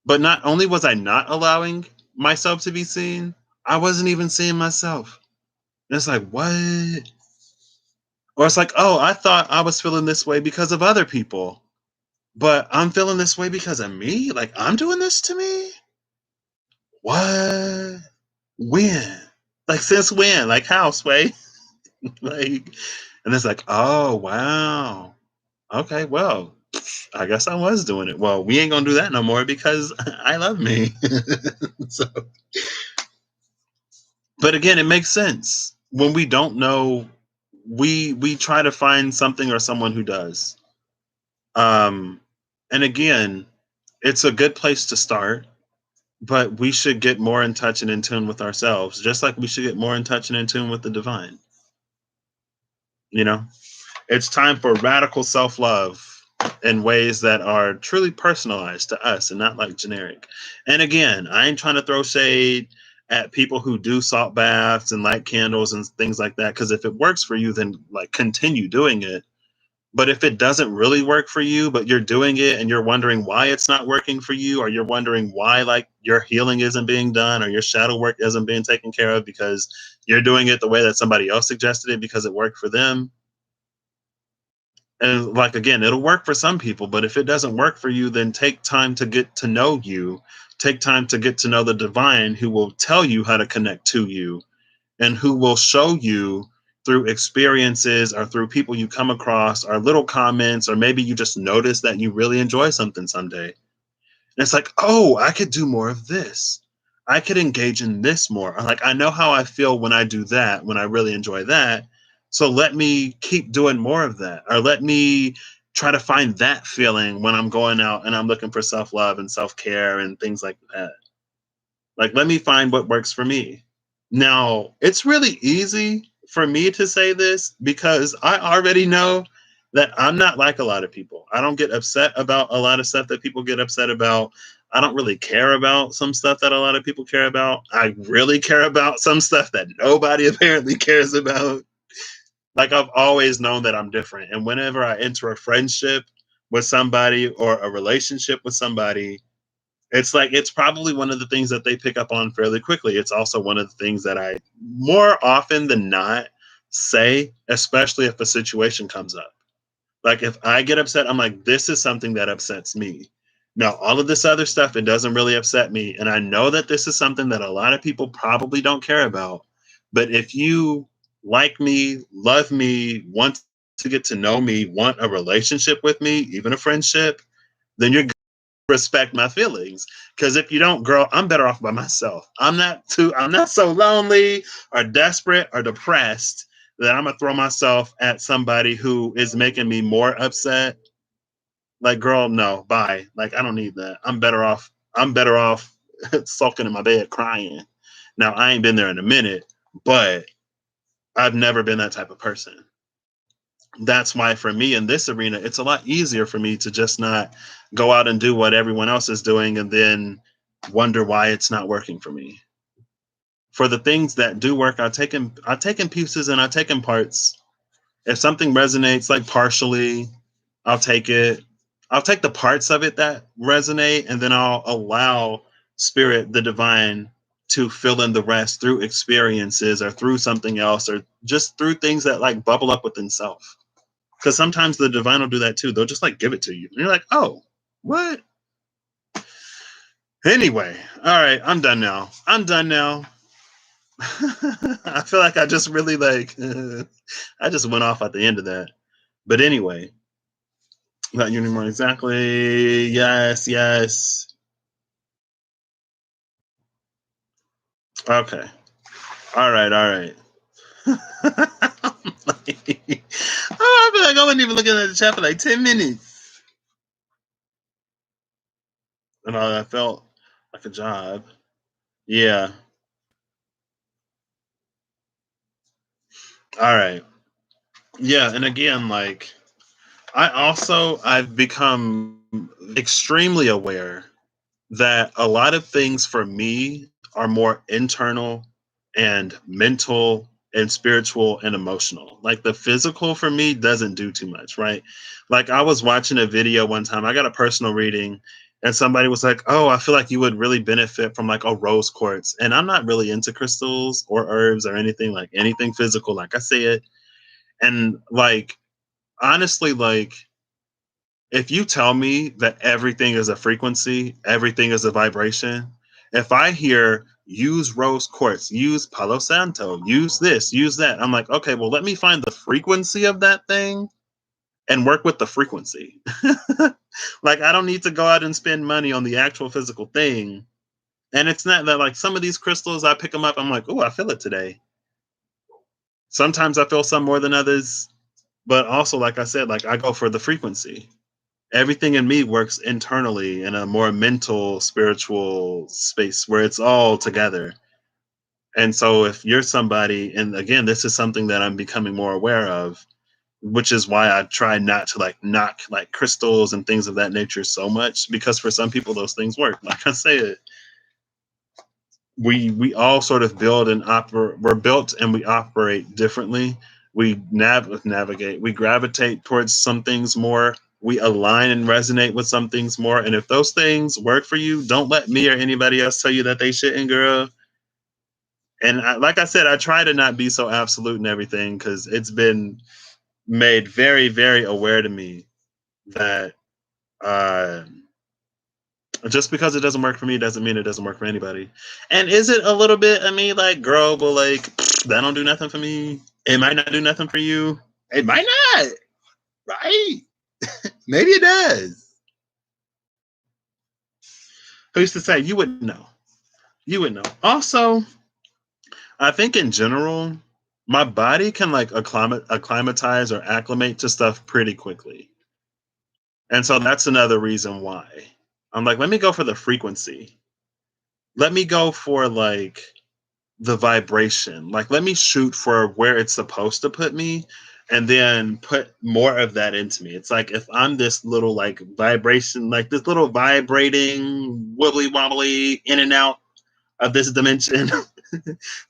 but not only was I not allowing myself to be seen, I wasn't even seeing myself. And it's like, what? Or it's like, oh, I thought I was feeling this way because of other people, but I'm feeling this way because of me. Like I'm doing this to me. What? When? Like since when? Like how, Sway? Like, and it's like, oh wow. Okay, well, I guess I was doing it. Well, we ain't gonna do that no more because I love me. So, but again, it makes sense when we don't know. We try to find something or someone who does. Um, and again, it's a good place to start. But we should get more in touch and in tune with ourselves, just like we should get more in touch and in tune with the divine. You know. It's time for radical self love in ways that are truly personalized to us and not like generic. And again, I ain't trying to throw shade at people who do salt baths and light candles and things like that. Because if it works for you, then like continue doing it. But if it doesn't really work for you, but you're doing it and you're wondering why it's not working for you, or you're wondering why like your healing isn't being done or your shadow work isn't being taken care of because you're doing it the way that somebody else suggested it because it worked for them, and like again, it'll work for some people, but if it doesn't work for you, then take time to get to know you. Take time to get to know the divine who will tell you how to connect to you and who will show you through experiences or through people you come across or little comments, or maybe you just notice that you really enjoy something someday. And it's like, oh, I could do more of this. I could engage in this more. Like, I know how I feel when I do that, when I really enjoy that. So let me keep doing more of that. Or let me try to find that feeling when I'm going out and I'm looking for self love and self care and things like that. Like, let me find what works for me. Now, it's really easy for me to say this because I already know that I'm not like a lot of people. I don't get upset about a lot of stuff that people get upset about. I don't really care about some stuff that a lot of people care about. I really care about some stuff that nobody apparently cares about. Like, I've always known that I'm different. And whenever I enter a friendship with somebody or a relationship with somebody, it's like it's probably one of the things that they pick up on fairly quickly. It's also one of the things that I more often than not say, especially if a situation comes up. Like if I get upset, I'm like, this is something that upsets me. Now, all of this other stuff, it doesn't really upset me. And I know that this is something that a lot of people probably don't care about. But if you like me, love me, want to get to know me, want a relationship with me, even a friendship, then you're respect my feelings. Because if you don't, girl, I'm better off by myself. I'm not so lonely or desperate or depressed that I'm gonna throw myself at somebody who is making me more upset. Like, girl, no, bye. Like, I don't need that. I'm better off sulking in my bed crying. Now I ain't been there in a minute, but I've never been that type of person. That's why for me in this arena, it's a lot easier for me to just not go out and do what everyone else is doing and then wonder why it's not working for me. For the things that do work, I take in pieces and I take in parts. If something resonates like partially, I'll take it. I'll take the parts of it that resonate and then I'll allow spirit, the divine, to fill in the rest through experiences or through something else or just through things that like bubble up within self. Because sometimes the divine will do that too. They'll just like give it to you. And you're like, oh, what? Anyway, all right, I'm done now. I'm done now. I feel like I just really like, I just went off at the end of that. But anyway, not you anymore exactly. Yes, yes. Okay. All right, all right. Like, oh, I feel like I wasn't even looking at the chat for like 10 minutes. And all that felt like a job. Yeah. All right. Yeah. And again, like, I've become extremely aware that a lot of things for me are more internal and mental and spiritual and emotional. Like the physical for me doesn't do too much, right? Like I was watching a video one time, I got a personal reading and somebody was like, "Oh, I feel like you would really benefit from like a rose quartz." And I'm not really into crystals or herbs or anything like anything physical like I said. And like honestly like if you tell me that everything is a frequency, everything is a vibration, if I hear use rose quartz, use Palo Santo, use this, use that, I'm like, okay, well, let me find the frequency of that thing and work with the frequency. Like, I don't need to go out and spend money on the actual physical thing. And it's not that, like, some of these crystals, I pick them up, I'm like, oh, I feel it today. Sometimes I feel some more than others, but also, like I said, like, I go for the frequency. Everything in me works internally in a more mental, spiritual space where it's all together. And so if you're somebody, and again, this is something that I'm becoming more aware of, which is why I try not to like knock like crystals and things of that nature so much, because for some people those things work. Like I said, we all sort of build and operate. We're built and we operate differently. We navigate. We gravitate towards some things more. We align and resonate with some things more. And if those things work for you, don't let me or anybody else tell you that they shouldn't, girl. And like I said, I try to not be so absolute in everything because it's been made very, very aware to me that uh, just because it doesn't work for me doesn't mean it doesn't work for anybody. And is it a little bit? I mean, like, girl, but like that don't do nothing for me. It might not do nothing for you. It might not, right? Maybe it does. Who used to say you wouldn't know? You would know. Also, I think in general, my body can like acclimatize or acclimate to stuff pretty quickly, and so that's another reason why I'm like, let me go for the frequency. Let me go for like the vibration. Like, let me shoot for where it's supposed to put me and then put more of that into me. It's like if I'm this little like vibration, like this little vibrating, wibbly wobbly in and out of this dimension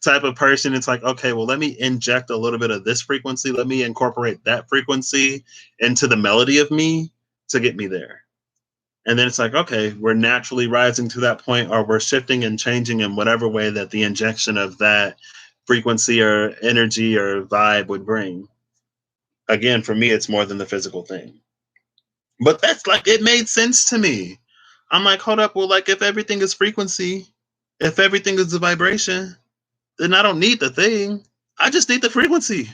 type of person, it's like, okay, well, let me inject a little bit of this frequency. Let me incorporate that frequency into the melody of me to get me there. And then it's like, okay, we're naturally rising to that point, or we're shifting and changing in whatever way that the injection of that frequency or energy or vibe would bring. Again, for me, it's more than the physical thing. But that's like, it made sense to me. I'm like, hold up, well, like, if everything is frequency, if everything is a vibration, then I don't need the thing. I just need the frequency.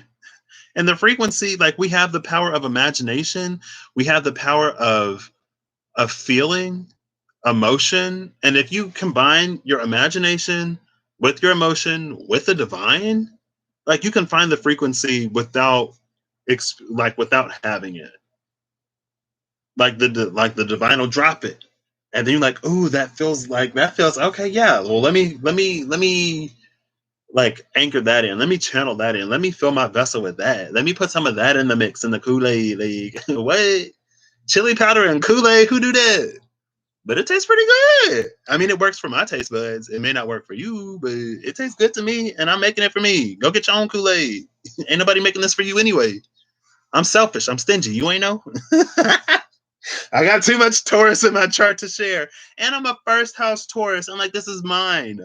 And the frequency, like we have the power of imagination, we have the power of feeling, emotion. And if you combine your imagination with your emotion with the divine, like you can find the frequency without like without having it. Like the divine will drop it. And then you're like, "Ooh, that feels okay, yeah. Well, let me like anchor that in. Let me channel that in. Let me fill my vessel with that. Let me put some of that in the mix in the Kool-Aid. Like, what? Chili powder and Kool-Aid? Who do that? But it tastes pretty good. I mean, it works for my taste buds. It may not work for you, but it tastes good to me, and I'm making it for me. Go get your own Kool-Aid. Ain't nobody making this for you anyway. I'm selfish. I'm stingy. You ain't know? I got too much Taurus in my chart to share. And I'm a first house Taurus. I'm like, this is mine.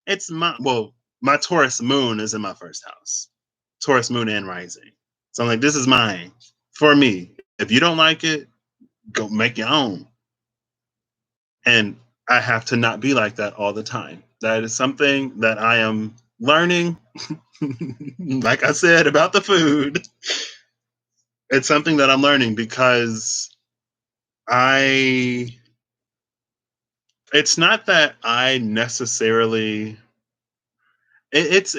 It's my, well, my Taurus moon is in my first house. Taurus moon and rising. So I'm like, this is mine for me. If you don't like it, go make your own. And I have to not be like that all the time. That is something that I am learning. Like I said about the food, it's something that I'm learning because I, it's not that I necessarily, it's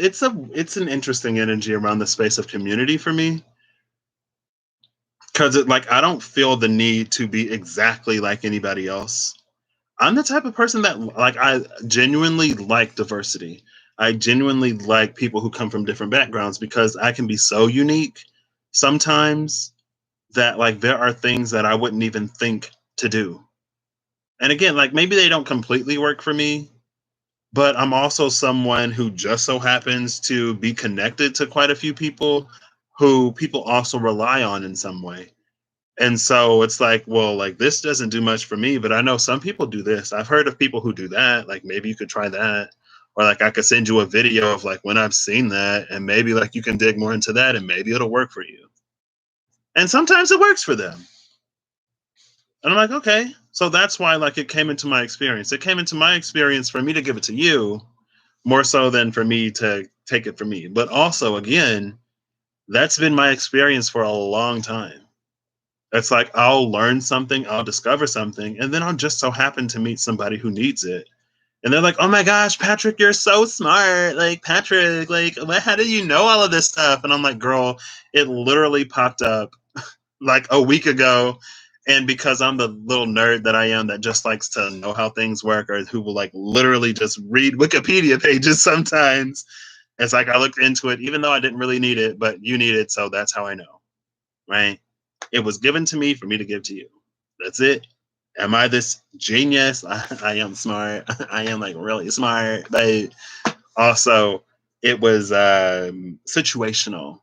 an interesting energy around the space of community for me because it like I don't feel the need to be exactly like anybody else. I'm the type of person that like I genuinely like diversity. I genuinely like people who come from different backgrounds because I can be so unique sometimes that like there are things that I wouldn't even think to do. And again, like maybe they don't completely work for me, but I'm also someone who just so happens to be connected to quite a few people who people also rely on in some way. And so it's like, well, like this doesn't do much for me, but I know some people do this. I've heard of people who do that. Like maybe you could try that. Or like I could send you a video of like when I've seen that and maybe like you can dig more into that and maybe it'll work for you. And sometimes it works for them. And I'm like, okay. So that's why like it came into my experience. It came into my experience for me to give it to you more so than for me to take it for me. But also again, that's been my experience for a long time. It's like I'll learn something, I'll discover something, and then I'll just so happen to meet somebody who needs it. And they're like, "Oh my gosh, Patrick, you're so smart. Like, Patrick, like, how did you know all of this stuff?" And I'm like, "Girl, it literally popped up like a week ago." And because I'm the little nerd that I am that just likes to know how things work or who will like literally just read Wikipedia pages sometimes, it's like I looked into it, even though I didn't really need it, but you need it. So that's how I know, right? It was given to me for me to give to you. That's it. Am I this genius? I am smart. I am like really smart, but also it was situational.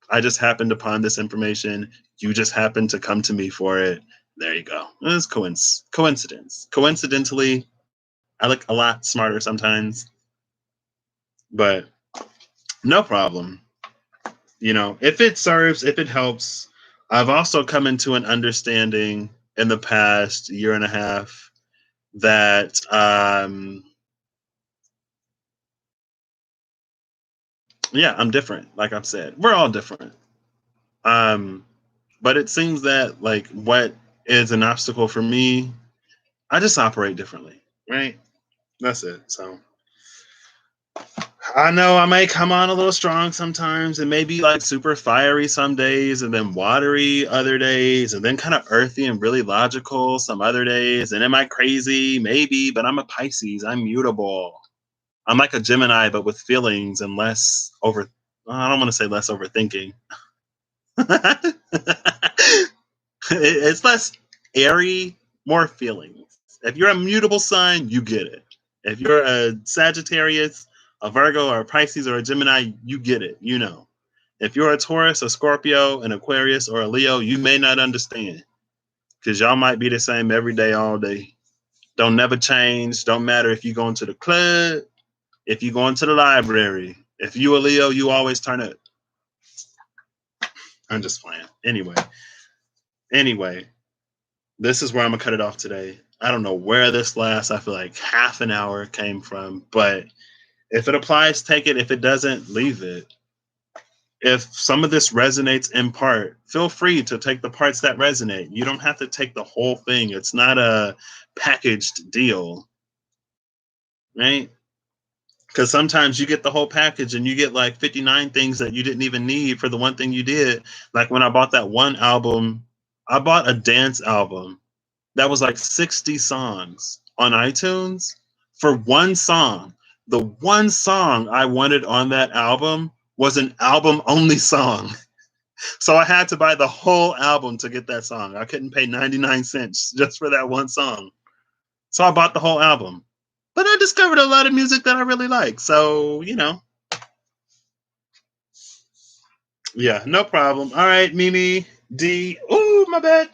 I just happened upon this information. You just happened to come to me for it. There you go. It's coincidence. Coincidentally, I look a lot smarter sometimes, but no problem. You know, if it serves, if it helps. I've also come into an understanding in the past year and a half that yeah, I'm different. Like I've said, we're all different. Um, but it seems that like what is an obstacle for me, I just operate differently, right? That's it. So I know I may come on a little strong sometimes and maybe like super fiery some days and then watery other days and then kind of earthy and really logical some other days. And am I crazy? Maybe, but I'm a Pisces. I'm mutable. I'm like a Gemini, but with feelings and less over. I don't want to say less overthinking. It's less airy, more feelings. If you're a mutable sign, you get it. If you're a Sagittarius, a Virgo, or a Pisces, or a Gemini, you get it. You know. If you're a Taurus, a Scorpio, an Aquarius, or a Leo, you may not understand because y'all might be the same every day, all day. Don't never change. Don't matter if you go into the club, if you go into the library. If you a Leo, you always turn up. I'm just playing. Anyway, this is where I'm gonna cut it off today. I don't know where this last, I feel like half an hour came from, but If it applies, take it. If it doesn't, leave it. If some of this resonates in part, feel free to take the parts that resonate. You don't have to take the whole thing. It's not a packaged deal, right? Because sometimes you get the whole package and you get like 59 things that you didn't even need for the one thing you did. Like when I bought that one album, I bought a dance album that was like 60 songs on iTunes for one song. The one song I wanted on that album was an album only song. So I had to buy the whole album to get that song. I couldn't pay 99 cents just for that one song. So I bought the whole album. But I discovered a lot of music that I really like. So, yeah, no problem. All right, Mimi, D. Oh, my bad.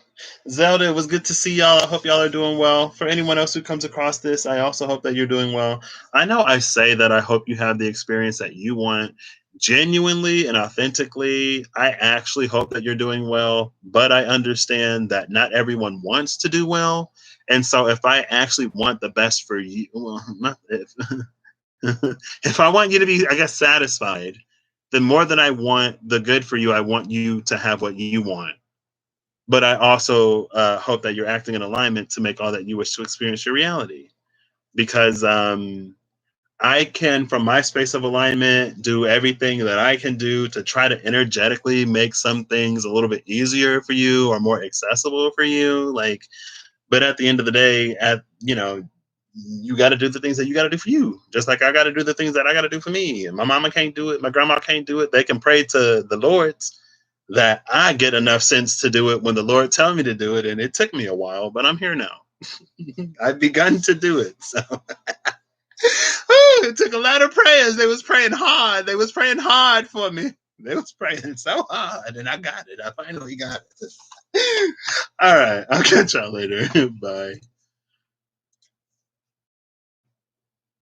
Zelda, it was good to see y'all. I hope y'all are doing well. For anyone else who comes across this, I also hope that you're doing well. I know I say that I hope you have the experience that you want. Genuinely and authentically, I actually hope that you're doing well, but I understand that not everyone wants to do well. And so if I actually want the best for you, well, not if, if I want you to be, I guess, satisfied, then more than I want the good for you, I want you to have what you want. But I also hope that you're acting in alignment to make all that you wish to experience your reality. Because I can, from my space of alignment, do everything that I can do to try to energetically make some things a little bit easier for you or more accessible for you. Like, but at the end of the day, you got to do the things that you got to do for you. Just like I got to do the things that I got to do for me. And my mama can't do it. My grandma can't do it. They can pray to the Lord's that I get enough sense to do it when the Lord tell me to do it. And it took me a while, but I'm here now. I've begun to do it. So it took a lot of prayers. They was praying hard. They was praying hard for me. They was praying so hard, and I got it. I finally got it. All right. I'll catch y'all later. Bye.